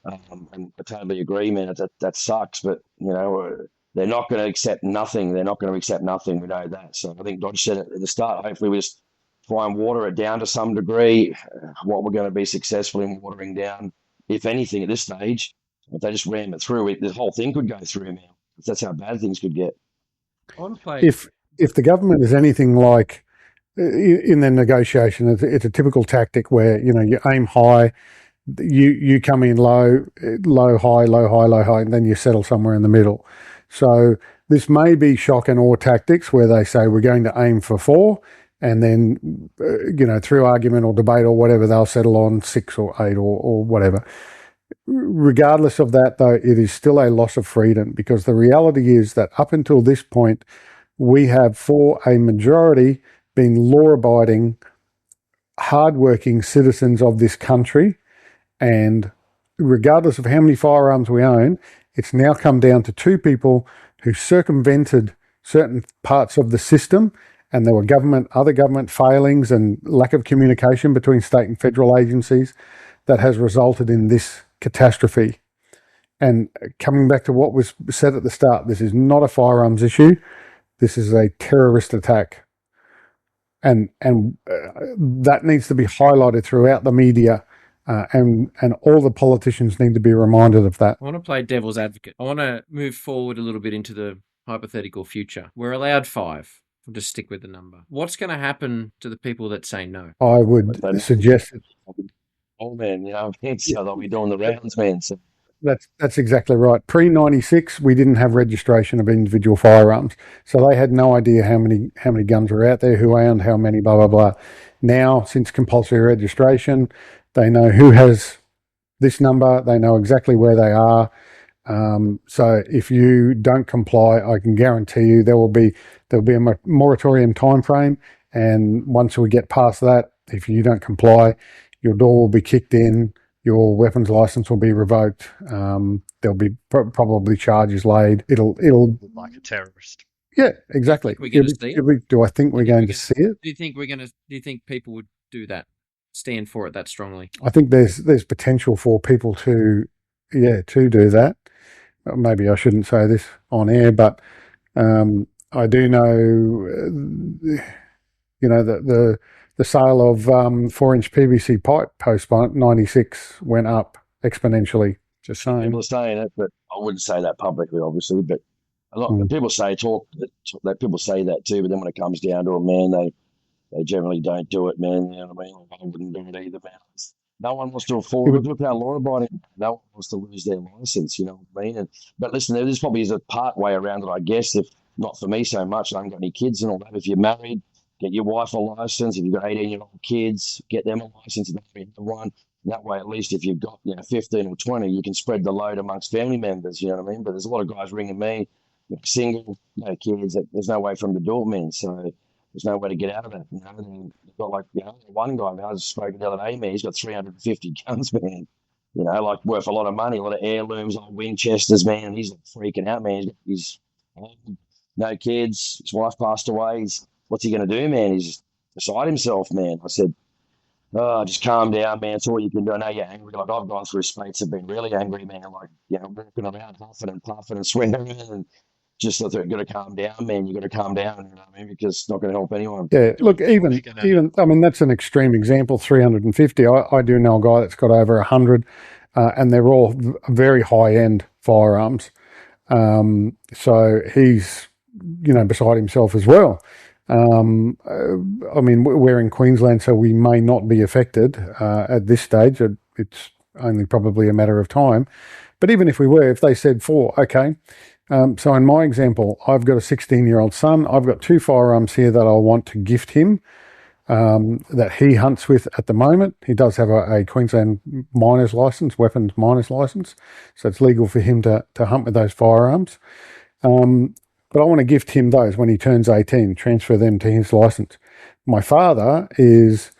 and I totally agree, man. That sucks. But, you know, they're not going to accept nothing. They're not going to accept nothing. We know that. So I think Dodge said it at the start. Hopefully we just try and water it down to some degree. What we're going to be successful in watering down, if anything, at this stage, if they just ram it through, the whole thing could go through now. That's how bad things could get. If the government is anything like in their negotiation, it's a typical tactic where, you know, you aim high, you come in low, high, and then you settle somewhere in the middle. So this may be shock and awe tactics where they say we're going to aim for 4, and then, you know, through argument or debate or whatever, they'll settle on 6 or 8 or whatever. Regardless of that, though, it is still a loss of freedom because the reality is that up until this point, we have, for a majority, been law-abiding, hard-working citizens of this country, and regardless of how many firearms we own, it's now come down to 2 people who circumvented certain parts of the system, and there were other government failings and lack of communication between state and federal agencies that has resulted in this catastrophe. And coming back to what was said at the start, this is not a firearms issue. This is a terrorist attack, and that needs to be highlighted throughout the media, and all the politicians need to be reminded of that. I want to play devil's advocate. I want to move forward a little bit into the hypothetical future. We're allowed 5. We'll just stick with the number. What's going to happen to the people that say no? I would suggest. Oh man, you know, so they'll be doing the rounds, man. So. That's exactly right. Pre-96, we didn't have registration of individual firearms, so they had no idea how many guns were out there, who owned how many, blah blah blah. Now, since compulsory registration, they know who has this number. They know exactly where they are. So if you don't comply, I can guarantee you there'll be a moratorium time frame, and once we get past that, if you don't comply, your door will be kicked in. Your weapons license will be revoked. There'll be probably charges laid. It'll like a terrorist. Yeah, exactly. Do I think we're going to see it? Do you think people would do that? Stand for it that strongly? I think there's potential for people to do that. Maybe I shouldn't say this on air, but I do know, you know, that the sale of 4-inch PVC pipe post 96 went up exponentially. Just saying. People are saying it, but I wouldn't say that publicly, obviously. But a lot of people say people say that too. But then when it comes down to it, man, they generally don't do it, man. You know what I mean? I wouldn't do it either, man. No one wants to afford it. Look how law-abiding. No one wants to lose their license. You know what I mean? But listen, there probably is a part way around it, I guess. If not for me so much, I haven't got any kids and all that. If you're married, get your wife a license. If you've got 18-year-old kids, get them a license. If they have one, that way, at least if you've got 15 or 20, you can spread the load amongst family members. You know what I mean? But there's a lot of guys ringing me, single, no kids. There's no way for them to do it, man. So there's no way to get out of that. You know, and you've got one guy. I was spoken the other day, man. He's got 350 guns, man. You know, like worth a lot of money, a lot of heirlooms, old Winchesters, man. And he's like freaking out, man. He's no kids. His wife passed away. What's he going to do, man? He's beside himself, man. I said, oh, just calm down, man. It's all you can do. I know you're angry. Like I've gone through spates have been really angry, man. Like, walking around huffing and puffing and swearing and just thought you got to calm down, man. You got to calm down, you know what I mean? Because it's not going to help anyone. Yeah, look, even I mean, that's an extreme example. 350. I do know a guy that's got over 100, and they're all very high end firearms. So he's beside himself as well. I mean, we're in Queensland, so we may not be affected at this stage. It's only probably a matter of time. But even if we were, if they said 4, okay. So in my example, I've got a 16-year-old son. I've got 2 firearms here that I want to gift him that he hunts with at the moment. He does have a Queensland miner's license, weapons miner's license. So it's legal for him to hunt with those firearms. But I want to gift him those when he turns 18, transfer them to his license. My father has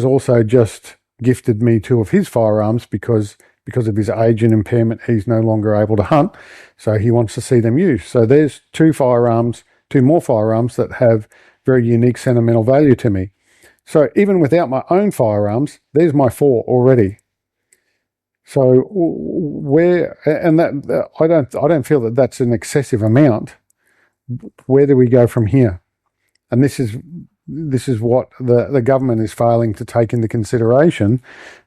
also just gifted me 2 of his firearms because of his age and impairment, he's no longer able to hunt. So he wants to see them used. So there's 2 more firearms that have very unique sentimental value to me. So even without my own firearms, there's my 4 already. So I don't feel that that's an excessive amount. Where do we go from here? And this is what the government is failing to take into consideration.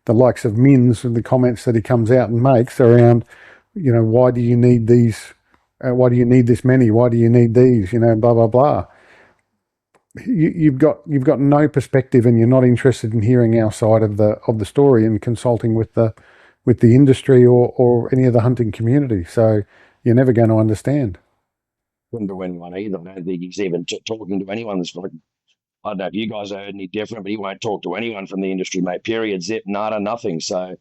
The likes of Minns and the comments that he comes out and makes around, why do you need these? Why do you need this many? Why do you need these? Blah blah blah. You've got no perspective, and you're not interested in hearing our side of the story and consulting with the industry or any of the hunting community. So you're never going to understand. Couldn't do anyone either. I don't think he's even talking to anyone. That's like, I don't know if you guys are any different, but he won't talk to anyone from the industry, mate. Period. Zip. Nada. Nothing. So I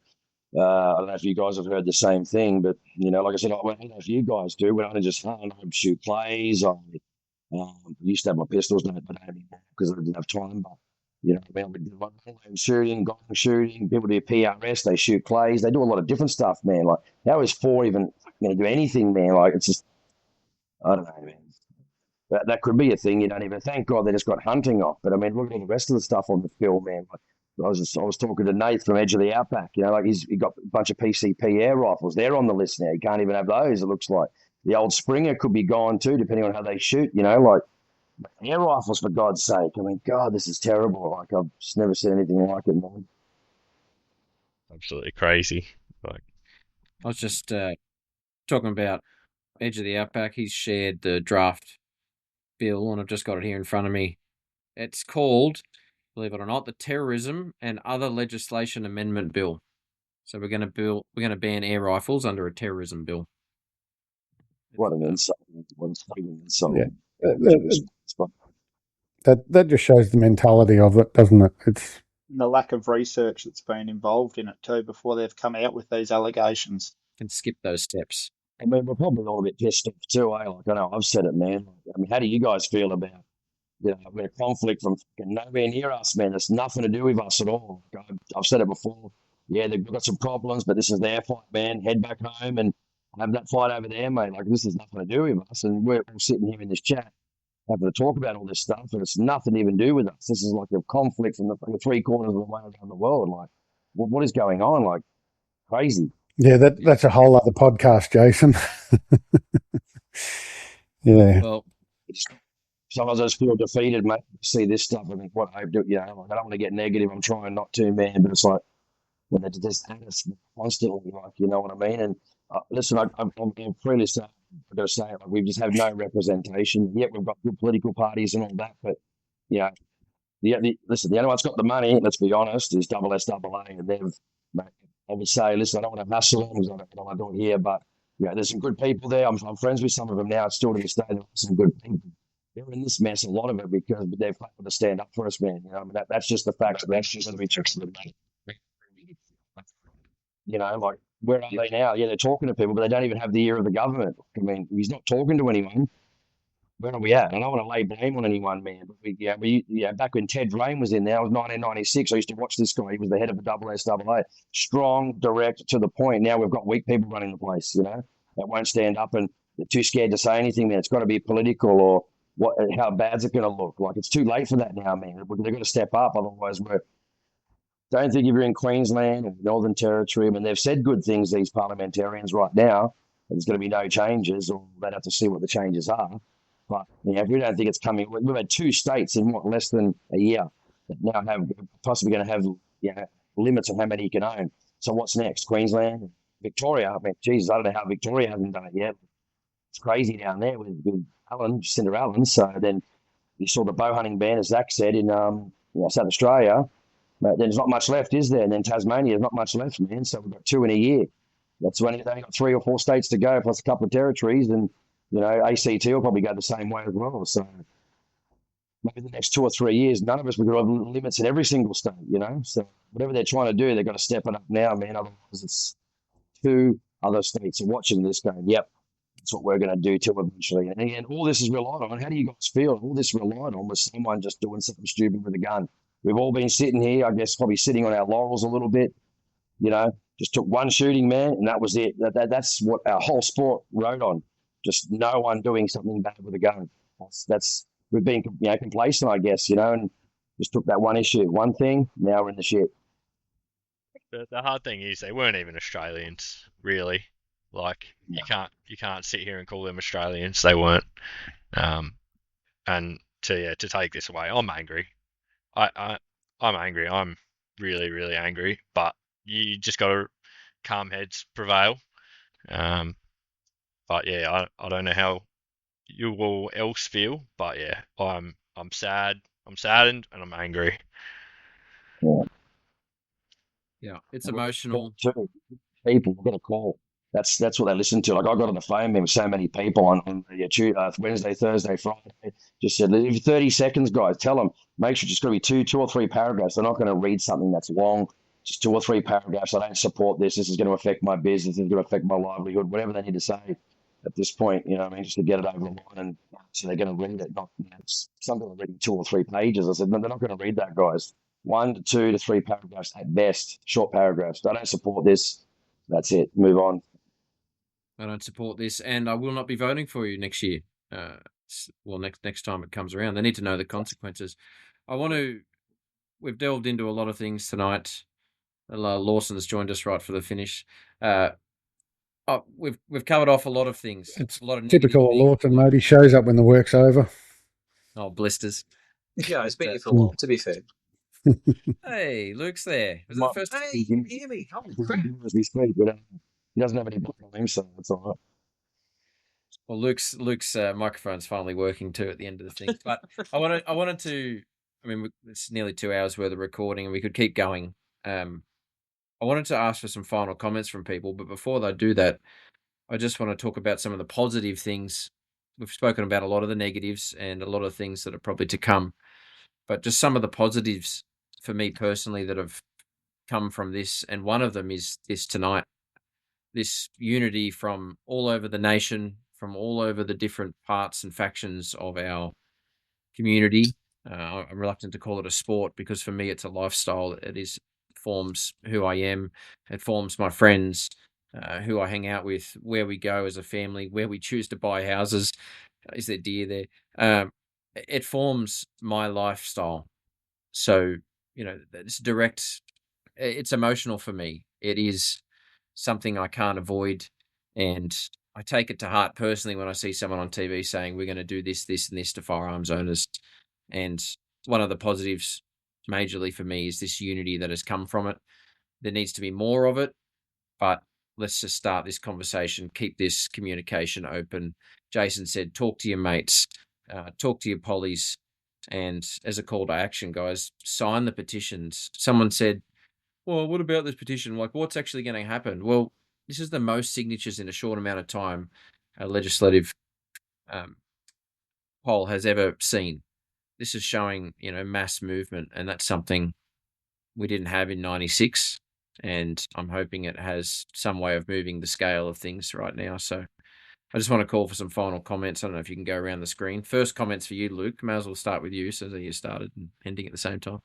don't know if you guys have heard the same thing, but like I said, I don't know if you guys do. When I just hunt, I shoot plays. I used to have my pistols, but I don't anymore because I didn't have time. But I mean, we do one-lane shooting, gong shooting. People do PRS. They shoot clays. They do a lot of different stuff, man. Like, how is 4 even going to do anything, man? Like, it's just, I don't know, man. That could be a thing. You don't even. Thank God they just got hunting off. But I mean, look at all the rest of the stuff on the film, man. Like, I was talking to Nate from Edge of the Outback. Like he got a bunch of PCP air rifles. They're on the list now. You can't even have those. It looks like the old Springer could be gone too, depending on how they shoot. Like air rifles, for God's sake. I mean, God, this is terrible. Like, I've just never seen anything like it, man. Absolutely crazy. Like, I was just talking about Edge of the Outback. He's shared the draft bill, and I've just got it here in front of me. It's called, believe it or not, the Terrorism and Other Legislation Amendment Bill. So we're going to ban air rifles under a terrorism bill. What an insult! What an insult! Yeah. That just shows the mentality of it, doesn't it? It's the lack of research that's been involved in it too before they've come out with these allegations. Can skip those steps. I mean, we're probably all a bit pissed off too, eh? Like, I know I've said it, man. I mean, how do you guys feel about, we're a conflict from nowhere near us, man. It's nothing to do with us at all. I've said it before. Yeah, they've got some problems, but this is their fight, man. Head back home and have that fight over there, mate. Like, this has nothing to do with us. And we're all sitting here in this chat having to talk about all this stuff, and it's nothing to even do with us. This is like a conflict from the 3 corners of the way around the world. Like, what is going on? Like, crazy. Yeah, that's a whole other podcast, Jason. Yeah. Well, sometimes I just feel defeated, mate. See this stuff. I think what I do, like, I don't want to get negative. I'm trying not to, man. But it's like when they just at us constantly, like, you know what I mean? And listen, I'm freely saying, I've got to say it, like, we just have no representation. Yet we've got good political parties and all that, but listen, the only one's got the money, let's be honest, is SSAA, and they've, mate, I would say, listen, I don't want to hassle them because I don't want to do it here, but there's some good people there. I'm friends with some of them now. It's still to this day, there are some good people. They're in this mess, a lot of it, because they've able to stand up for us, man. I mean, that's just the fact. That's just the truth. Like, where are they now? Yeah, they're talking to people, but they don't even have the ear of the government. I mean, he's not talking to anyone. Where are we at? I don't want to lay blame on anyone, man. But back when Ted Drain was in there, it was 1996. I used to watch this guy. He was the head of the SSAA. Strong, direct, to the point. Now we've got weak people running the place, that won't stand up, and they're too scared to say anything, man. It's got to be political, or how bad's it going to look? Like, it's too late for that now, man. They've got to step up. Otherwise, don't think if you're in Queensland or Northern Territory, I mean, they've said good things, these parliamentarians right now. There's going to be no changes, or they'd have to see what the changes are. But if we don't think it's coming, we've had 2 states in less than a year that now have possibly going to have limits on how many you can own. So what's next? Queensland, Victoria. I mean, Jesus, I don't know how Victoria hasn't done it yet. It's crazy down there with Cinder Allen. So then you saw the bow hunting ban, as Zach said, in South Australia. But there's not much left, is there? And then Tasmania, there's not much left, man. So we've got 2 in a year. That's when they've only got 3 or 4 states to go, plus a couple of territories, and ACT will probably go the same way as well. So maybe the next 2 or 3 years, none of us will have limits in every single state. So whatever they're trying to do, they've got to step it up now, man. Otherwise, it's 2 other states are watching this going, yep, that's what we're going to do till eventually. And again, all this is relied on. How do you guys feel? All this relied on was someone just doing something stupid with a gun. We've all been sitting here, I guess, probably sitting on our laurels a little bit. Just took one shooting, man, and that was it. That's what our whole sport rode on. Just no one doing something bad with a gun. That's we've been complacent, I guess, and just took that one issue, one thing. Now we're in the shit. The hard thing is they weren't even Australians, really. Like you can't sit here and call them Australians. They weren't. And to take this away, I'm angry. I'm angry. I'm really, really angry. But you just got to calm heads prevail. But yeah, I don't know how you all else feel, but yeah, I'm sad. I'm saddened and I'm angry. Yeah, it's emotional. People got a call. That's what they listen to. Like I got on the phone with so many people on Wednesday, Thursday, Friday. Just said, 30 seconds, guys. Tell them, make sure it's just going to be 2 or 3 paragraphs. They're not going to read something that's long. Just 2 or 3 paragraphs. I don't support this. This is going to affect my business. This is going to affect my livelihood. Whatever they need to say at this point, just to get it over the line. And so they're going to read it. Not some people are reading 2 or 3 pages. I said, no, they're not going to read that, guys. 1 to 2 to 3 paragraphs at best. Short paragraphs. I don't support this. That's it. Move on. I don't support this, and I will not be voting for you next year. Next time it comes around, they need to know the consequences. We've delved into a lot of things tonight. Lawson's joined us right for the finish. We've covered off a lot of things. It's a lot of typical of Lawson, mate. He shows up when the work's over. Oh, blisters. Yeah, it's been here for a while, to be fair. Hey, Luke's there. Was it the first? Hey, you can hear me? Holy crap. As we speak, but he doesn't have any block on him, so that's all right. Well, Luke's microphone's finally working too at the end of the thing. But I wanted to. I mean, it's nearly 2 hours worth of recording, and we could keep going. I wanted to ask for some final comments from people, but before they do that, I just want to talk about some of the positive things. We've spoken about a lot of the negatives and a lot of things that are probably to come, but just some of the positives for me personally that have come from this, and one of them is this tonight. This unity from all over the nation, from all over the different parts and factions of our community. I'm reluctant to call it a sport because for me it's a lifestyle. It forms who I am. It forms my friends, who I hang out with, where we go as a family, where we choose to buy houses. Is there deer there? It forms my lifestyle. So, it's direct. It's emotional for me. It is something I can't avoid, and I take it to heart personally when I see someone on TV saying we're going to do this, this, and this to firearms owners. And one of the positives majorly for me is this unity that has come from it. There needs to be more of it, but let's just start this conversation, keep this communication open. Jason said, talk to your mates, talk to your pollies, and as a call to action, guys, sign the petitions. Someone said, well, what about this petition? Like, what's actually going to happen? Well, this is the most signatures in a short amount of time a legislative poll has ever seen. This is showing, mass movement, and that's something we didn't have in 96, and I'm hoping it has some way of moving the scale of things right now. So I just want to call for some final comments. I don't know if you can go around the screen. First comments for you, Luke. May as well start with you so that you started and ending at the same time.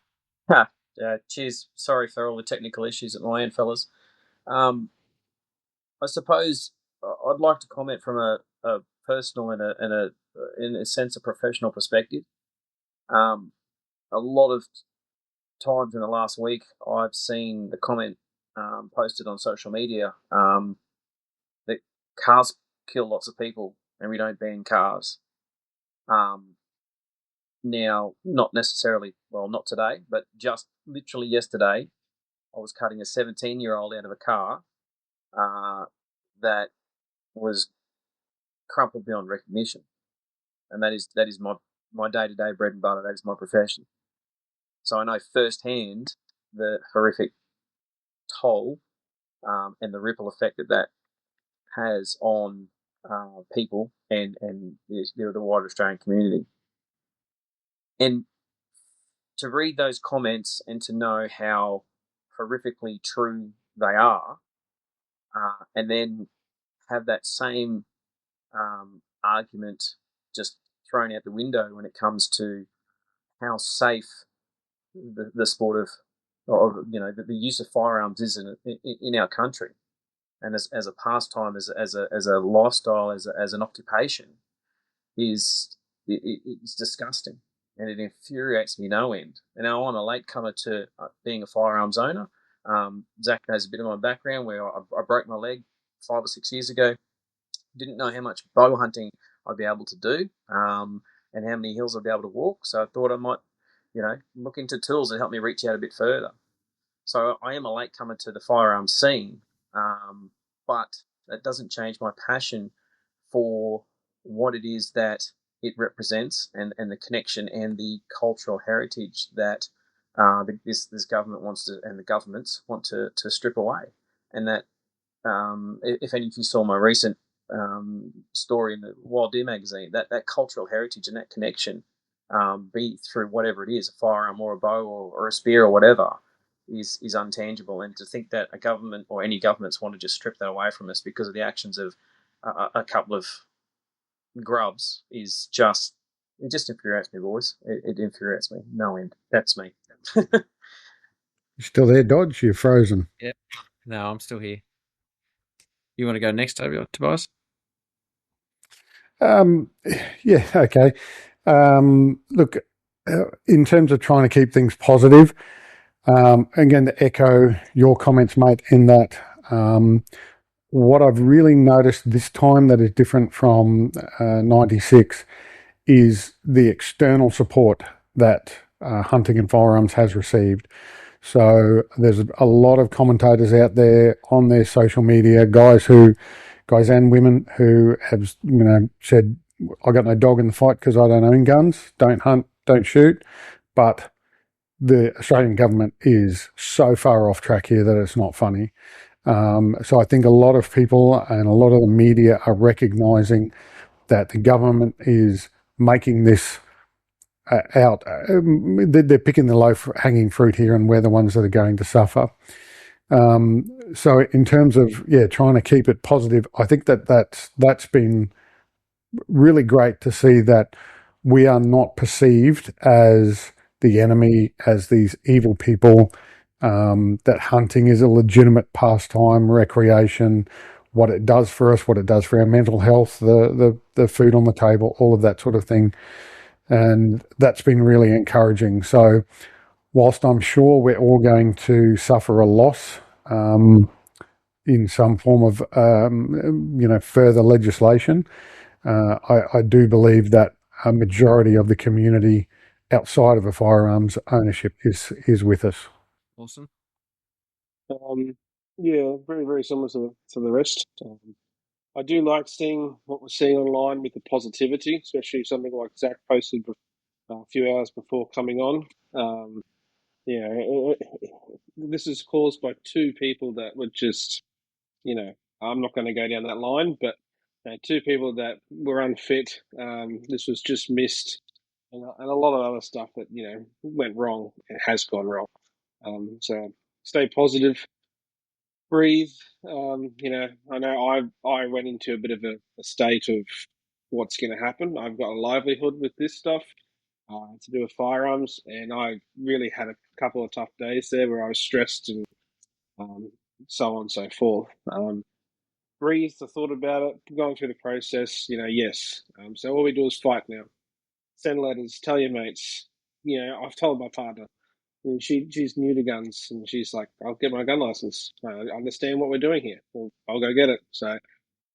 Cheers. Sorry for all the technical issues at my end, fellas. I suppose I'd like to comment from a personal and in a sense a professional perspective. A lot of times in the last week I've seen the comment posted on social media that cars kill lots of people and we don't ban cars. Now, not necessarily, well, not today, but just literally yesterday, I was cutting a 17-year-old out of a car that was crumpled beyond recognition, and that is my day-to-day bread and butter. That is my profession. So I know firsthand the horrific toll and the ripple effect that has on people and the wider Australian community. And to read those comments and to know how horrifically true they are, and then have that same argument just thrown out the window when it comes to how safe the sport of the use of firearms is in our country, and as a pastime, as a lifestyle, as an occupation, it's disgusting, and it infuriates me no end. And now I'm a latecomer to being a firearms owner. Zach knows a bit of my background, where I broke my leg 5 or 6 years ago. Didn't know how much bow hunting I'd be able to do, and how many hills I'd be able to walk. So I thought I might, look into tools that help me reach out a bit further. So I am a latecomer to the firearms scene, but that doesn't change my passion for what it is that it represents, and the connection and the cultural heritage that this government wants to, and the governments want to strip away. And that, if any of you saw my recent story in the Wild Deer magazine, that cultural heritage and that connection, be through whatever it is, a firearm or a bow or a spear or whatever, is untangible. And to think that a government or any governments want to just strip that away from us because of the actions of a couple of grubs is just, it just infuriates me, boys. It infuriates me no end. That's me. You still there, Dodge? You're frozen. Yep. No, I'm still here. You want to go next, Tobias? Yeah, okay. Look, in terms of trying to keep things positive, again, to echo your comments, mate, in that what I've really noticed this time that is different from 96 is the external support that hunting and firearms has received. So there's a lot of commentators out there on their social media, guys and women who have, said, I got no dog in the fight because I don't own guns, don't hunt, don't shoot. But the Australian government is so far off track here that it's not funny. So I think a lot of people and a lot of the media are recognising that the government is making this out. They're picking the low-hanging fruit here, and we're the ones that are going to suffer. So in terms of trying to keep it positive, I think that's been really great to see that we are not perceived as the enemy, as these evil people. That hunting is a legitimate pastime, recreation, what it does for us, what it does for our mental health, the food on the table, all of that sort of thing. And that's been really encouraging. So whilst I'm sure we're all going to suffer a loss in some form of, further legislation, I do believe that a majority of the community outside of a firearms ownership is with us. Awesome. Yeah, very, very similar to the rest. I do like seeing what we're seeing online with the positivity, especially something like Zach posted a few hours before coming on. This is caused by two people that were just, I'm not going to go down that line, but two people that were unfit. This was just missed, and a lot of other stuff that went wrong and has gone wrong. So stay positive, breathe. I know I went into a bit of a state of what's going to happen. I've got a livelihood with this stuff to do with firearms, and I really had a couple of tough days there where I was stressed and so on and so forth. Breathed, I thought about it, going through the process, yes. So all we do is fight now. Send letters, tell your mates. I've told my partner, And she's new to guns, and she's like, "I'll get my gun license. I understand what we're doing here. Well, I'll go get it." So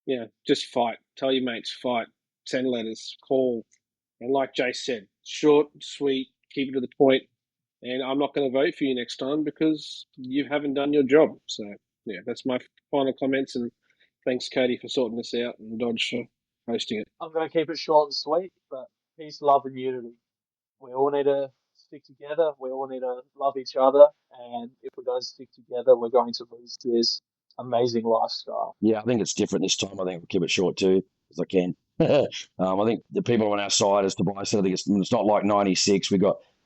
yeah, just fight. Tell your mates, fight. Send letters, call, and like Jace said, short, sweet, keep it to the point. And I'm not going to vote for you next time because you haven't done your job. So yeah, that's my final comments. And thanks, Cody, for sorting this out, and Dodge for hosting it. I'm going to keep it short and sweet, but peace, love, and unity. We all need to stick together. We all need to love each other. And if we don't stick together, we're going to lose this amazing lifestyle. Yeah, I think it's different this time. I think we'll keep it short too, as I can. I think the people on our side, as Tobias said, I think it's not like '96. I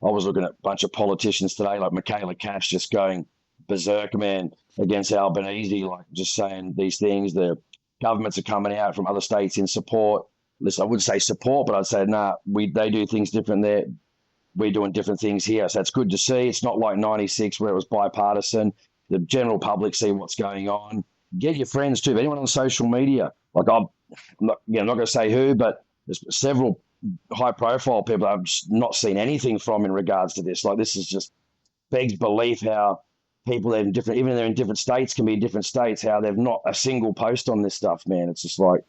was looking at a bunch of politicians today, like Michaela Cash, just going berserk, man, against Albanese, like just saying these things. The governments are coming out from other states in support. Listen, I wouldn't say support, but I'd say, nah, they do things different there. We're doing different things here. So it's good to see. It's not like '96 where it was bipartisan. The general public see what's going on. Get your friends too. Anyone on social media, like I'm not going to say who, but there's several high-profile people I've just not seen anything from in regards to this. Like this is just begs belief how people that in different, even they're in different states, can be in different states, how they've not a single post on this stuff, man. It's just like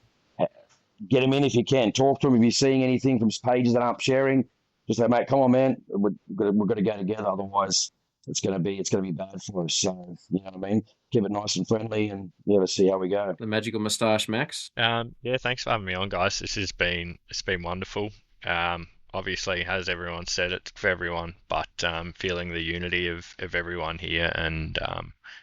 get them in if you can. Talk to them if you're seeing anything from pages that aren't sharing. Just say, mate, come on, man. We're going to go together. Otherwise, it's going to be bad for us. So, you know what I mean? Keep it nice and friendly, and yeah, let's see how we go. The magical moustache, Max. Yeah, thanks for having me on, guys. It's been wonderful. Obviously, as everyone said, it's for everyone, but feeling the unity of everyone here and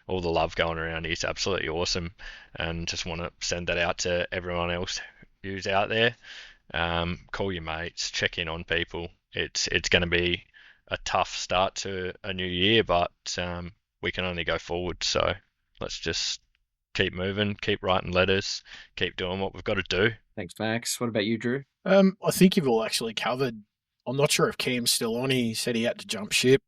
all the love going around is absolutely awesome. And just want to send that out to everyone else who's out there. Call your mates, check in on people. It's going to be a tough start to a new year, but we can only go forward. So let's just keep moving, keep writing letters, keep doing what we've got to do. Thanks, Max. What about you, Drew? I think you've all actually covered. I'm not sure if Cam's still on. He said he had to jump ship.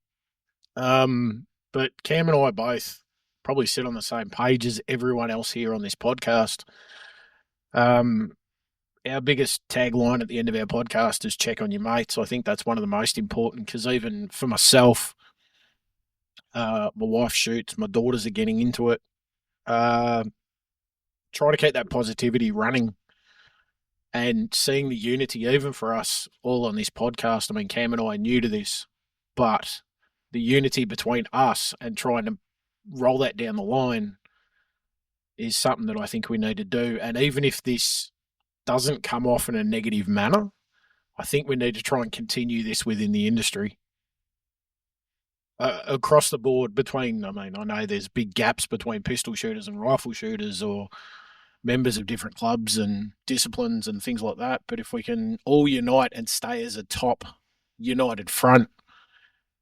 But Cam and I both probably sit on the same page as everyone else here on this podcast. Our biggest tagline at the end of our podcast is check on your mates. I think that's one of the most important because even for myself, my wife shoots, my daughters are getting into it. Try to keep that positivity running and seeing the unity, even for us all on this podcast. I mean, Cam and I are new to this, but the unity between us and trying to roll that down the line is something that I think we need to do. And even if this doesn't come off in a negative manner, I think we need to try and continue this within the industry. Across the board between, I know there's big gaps between pistol shooters and rifle shooters or members of different clubs and disciplines and things like that. But if we can all unite and stay as a top united front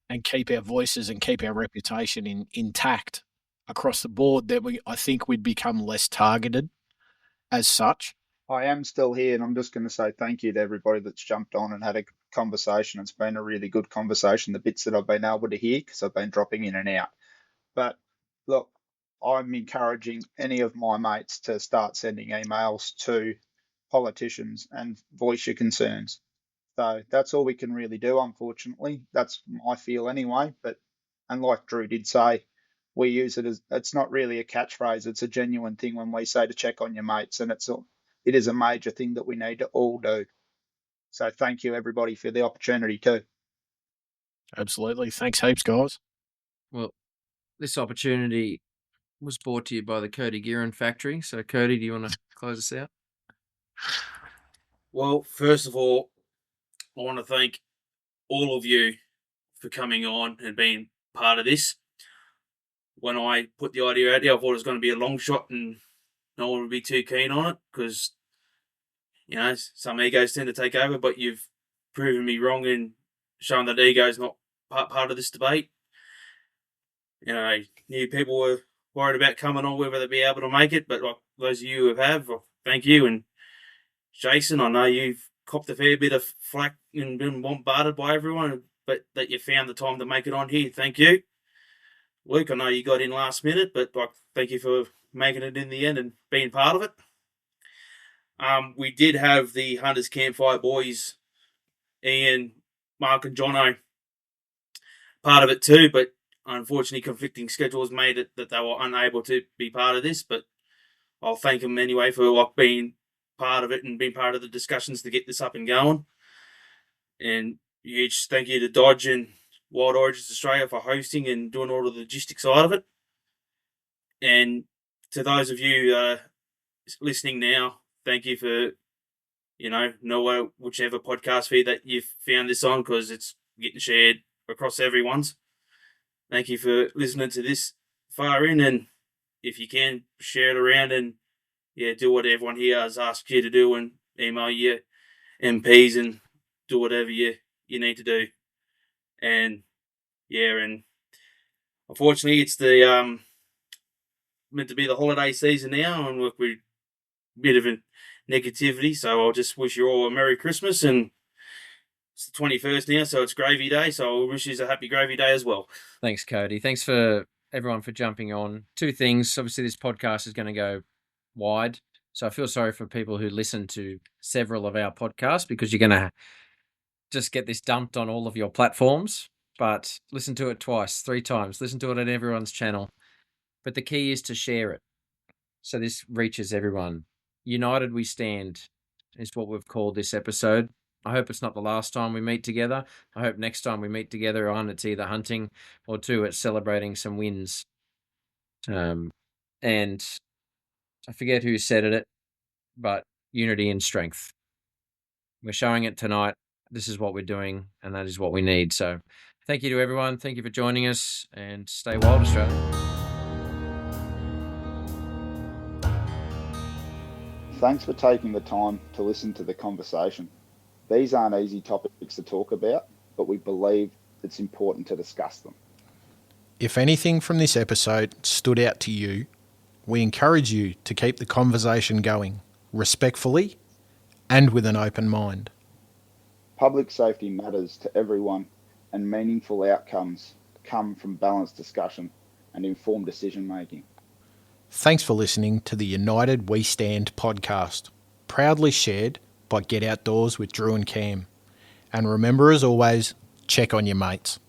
and keep our voices and keep our reputation intact across the board, then I think we'd become less targeted as such. I am still here, and I'm just going to say thank you to everybody that's jumped on and had a conversation. It's been a really good conversation, the bits that I've been able to hear, because I've been dropping in and out. But look, I'm encouraging any of my mates to start sending emails to politicians and voice your concerns. So that's all we can really do, unfortunately. That's my feel anyway. And like Drew did say, we use it as, it's not really a catchphrase. It's a genuine thing when we say to check on your mates, and it is a major thing that we need to all do. So thank you, everybody, for the opportunity too. Absolutely. Thanks heaps, guys. Well, this opportunity was brought to you by the Cody Gearin Factory. So, Cody, do you want to close us out? Well, first of all, I want to thank all of you for coming on and being part of this. When I put the idea out there, I thought it was going to be a long shot and no one would be too keen on it because, you know, some egos tend to take over, but you've proven me wrong and shown that ego is not part of this debate. You know, new people were worried about coming on, whether they'd be able to make it, but like those of you who have, well, thank you. And Jason, I know you've copped a fair bit of flack and been bombarded by everyone, but that you found the time to make it on here. Thank you. Luke, I know you got in last minute, but like, thank you for making it in the end and being part of it. We did have the Hunters Campfire boys, Ian, Mark and Jono, part of it too, but unfortunately conflicting schedules made it that they were unable to be part of this, but I'll thank them anyway for being part of it and being part of the discussions to get this up and going. And huge thank you to Dodge and Wild Origins Australia for hosting and doing all of the logistics side of it. And to those of you listening now, thank you for, whichever podcast feed that you've found this on, because it's getting shared across everyone's. Thank you for listening to this far in, and if you can, share it around and do what everyone here has asked you to do, and email your MPs and do whatever you need to do. And and unfortunately it's the meant to be the holiday season now, and we're a bit of a negativity, so I'll just wish you all a Merry Christmas, and it's the 21st now, so it's Gravy Day, so I'll wish you a happy Gravy Day as well. Thanks, Cody. Thanks for everyone for jumping on. Two things. Obviously, this podcast is going to go wide, so I feel sorry for people who listen to several of our podcasts, because you're going to just get this dumped on all of your platforms, but listen to it twice, 3 times. Listen to it on everyone's channel. But the key is to share it, so this reaches everyone. United we stand is what we've called this episode. I hope it's not the last time we meet together. I hope next time we meet together, it's either hunting, or 2, it's celebrating some wins. And I forget who said it, but unity and strength. We're showing it tonight. This is what we're doing, and that is what we need. So thank you to everyone. Thank you for joining us, and stay wild, Australia. Thanks for taking the time to listen to the conversation. These aren't easy topics to talk about, but we believe it's important to discuss them. If anything from this episode stood out to you, we encourage you to keep the conversation going respectfully and with an open mind. Public safety matters to everyone, and meaningful outcomes come from balanced discussion and informed decision making. Thanks for listening to the United We Stand podcast, proudly shared by Get Outdoors with Drew and Cam. And remember, as always, check on your mates.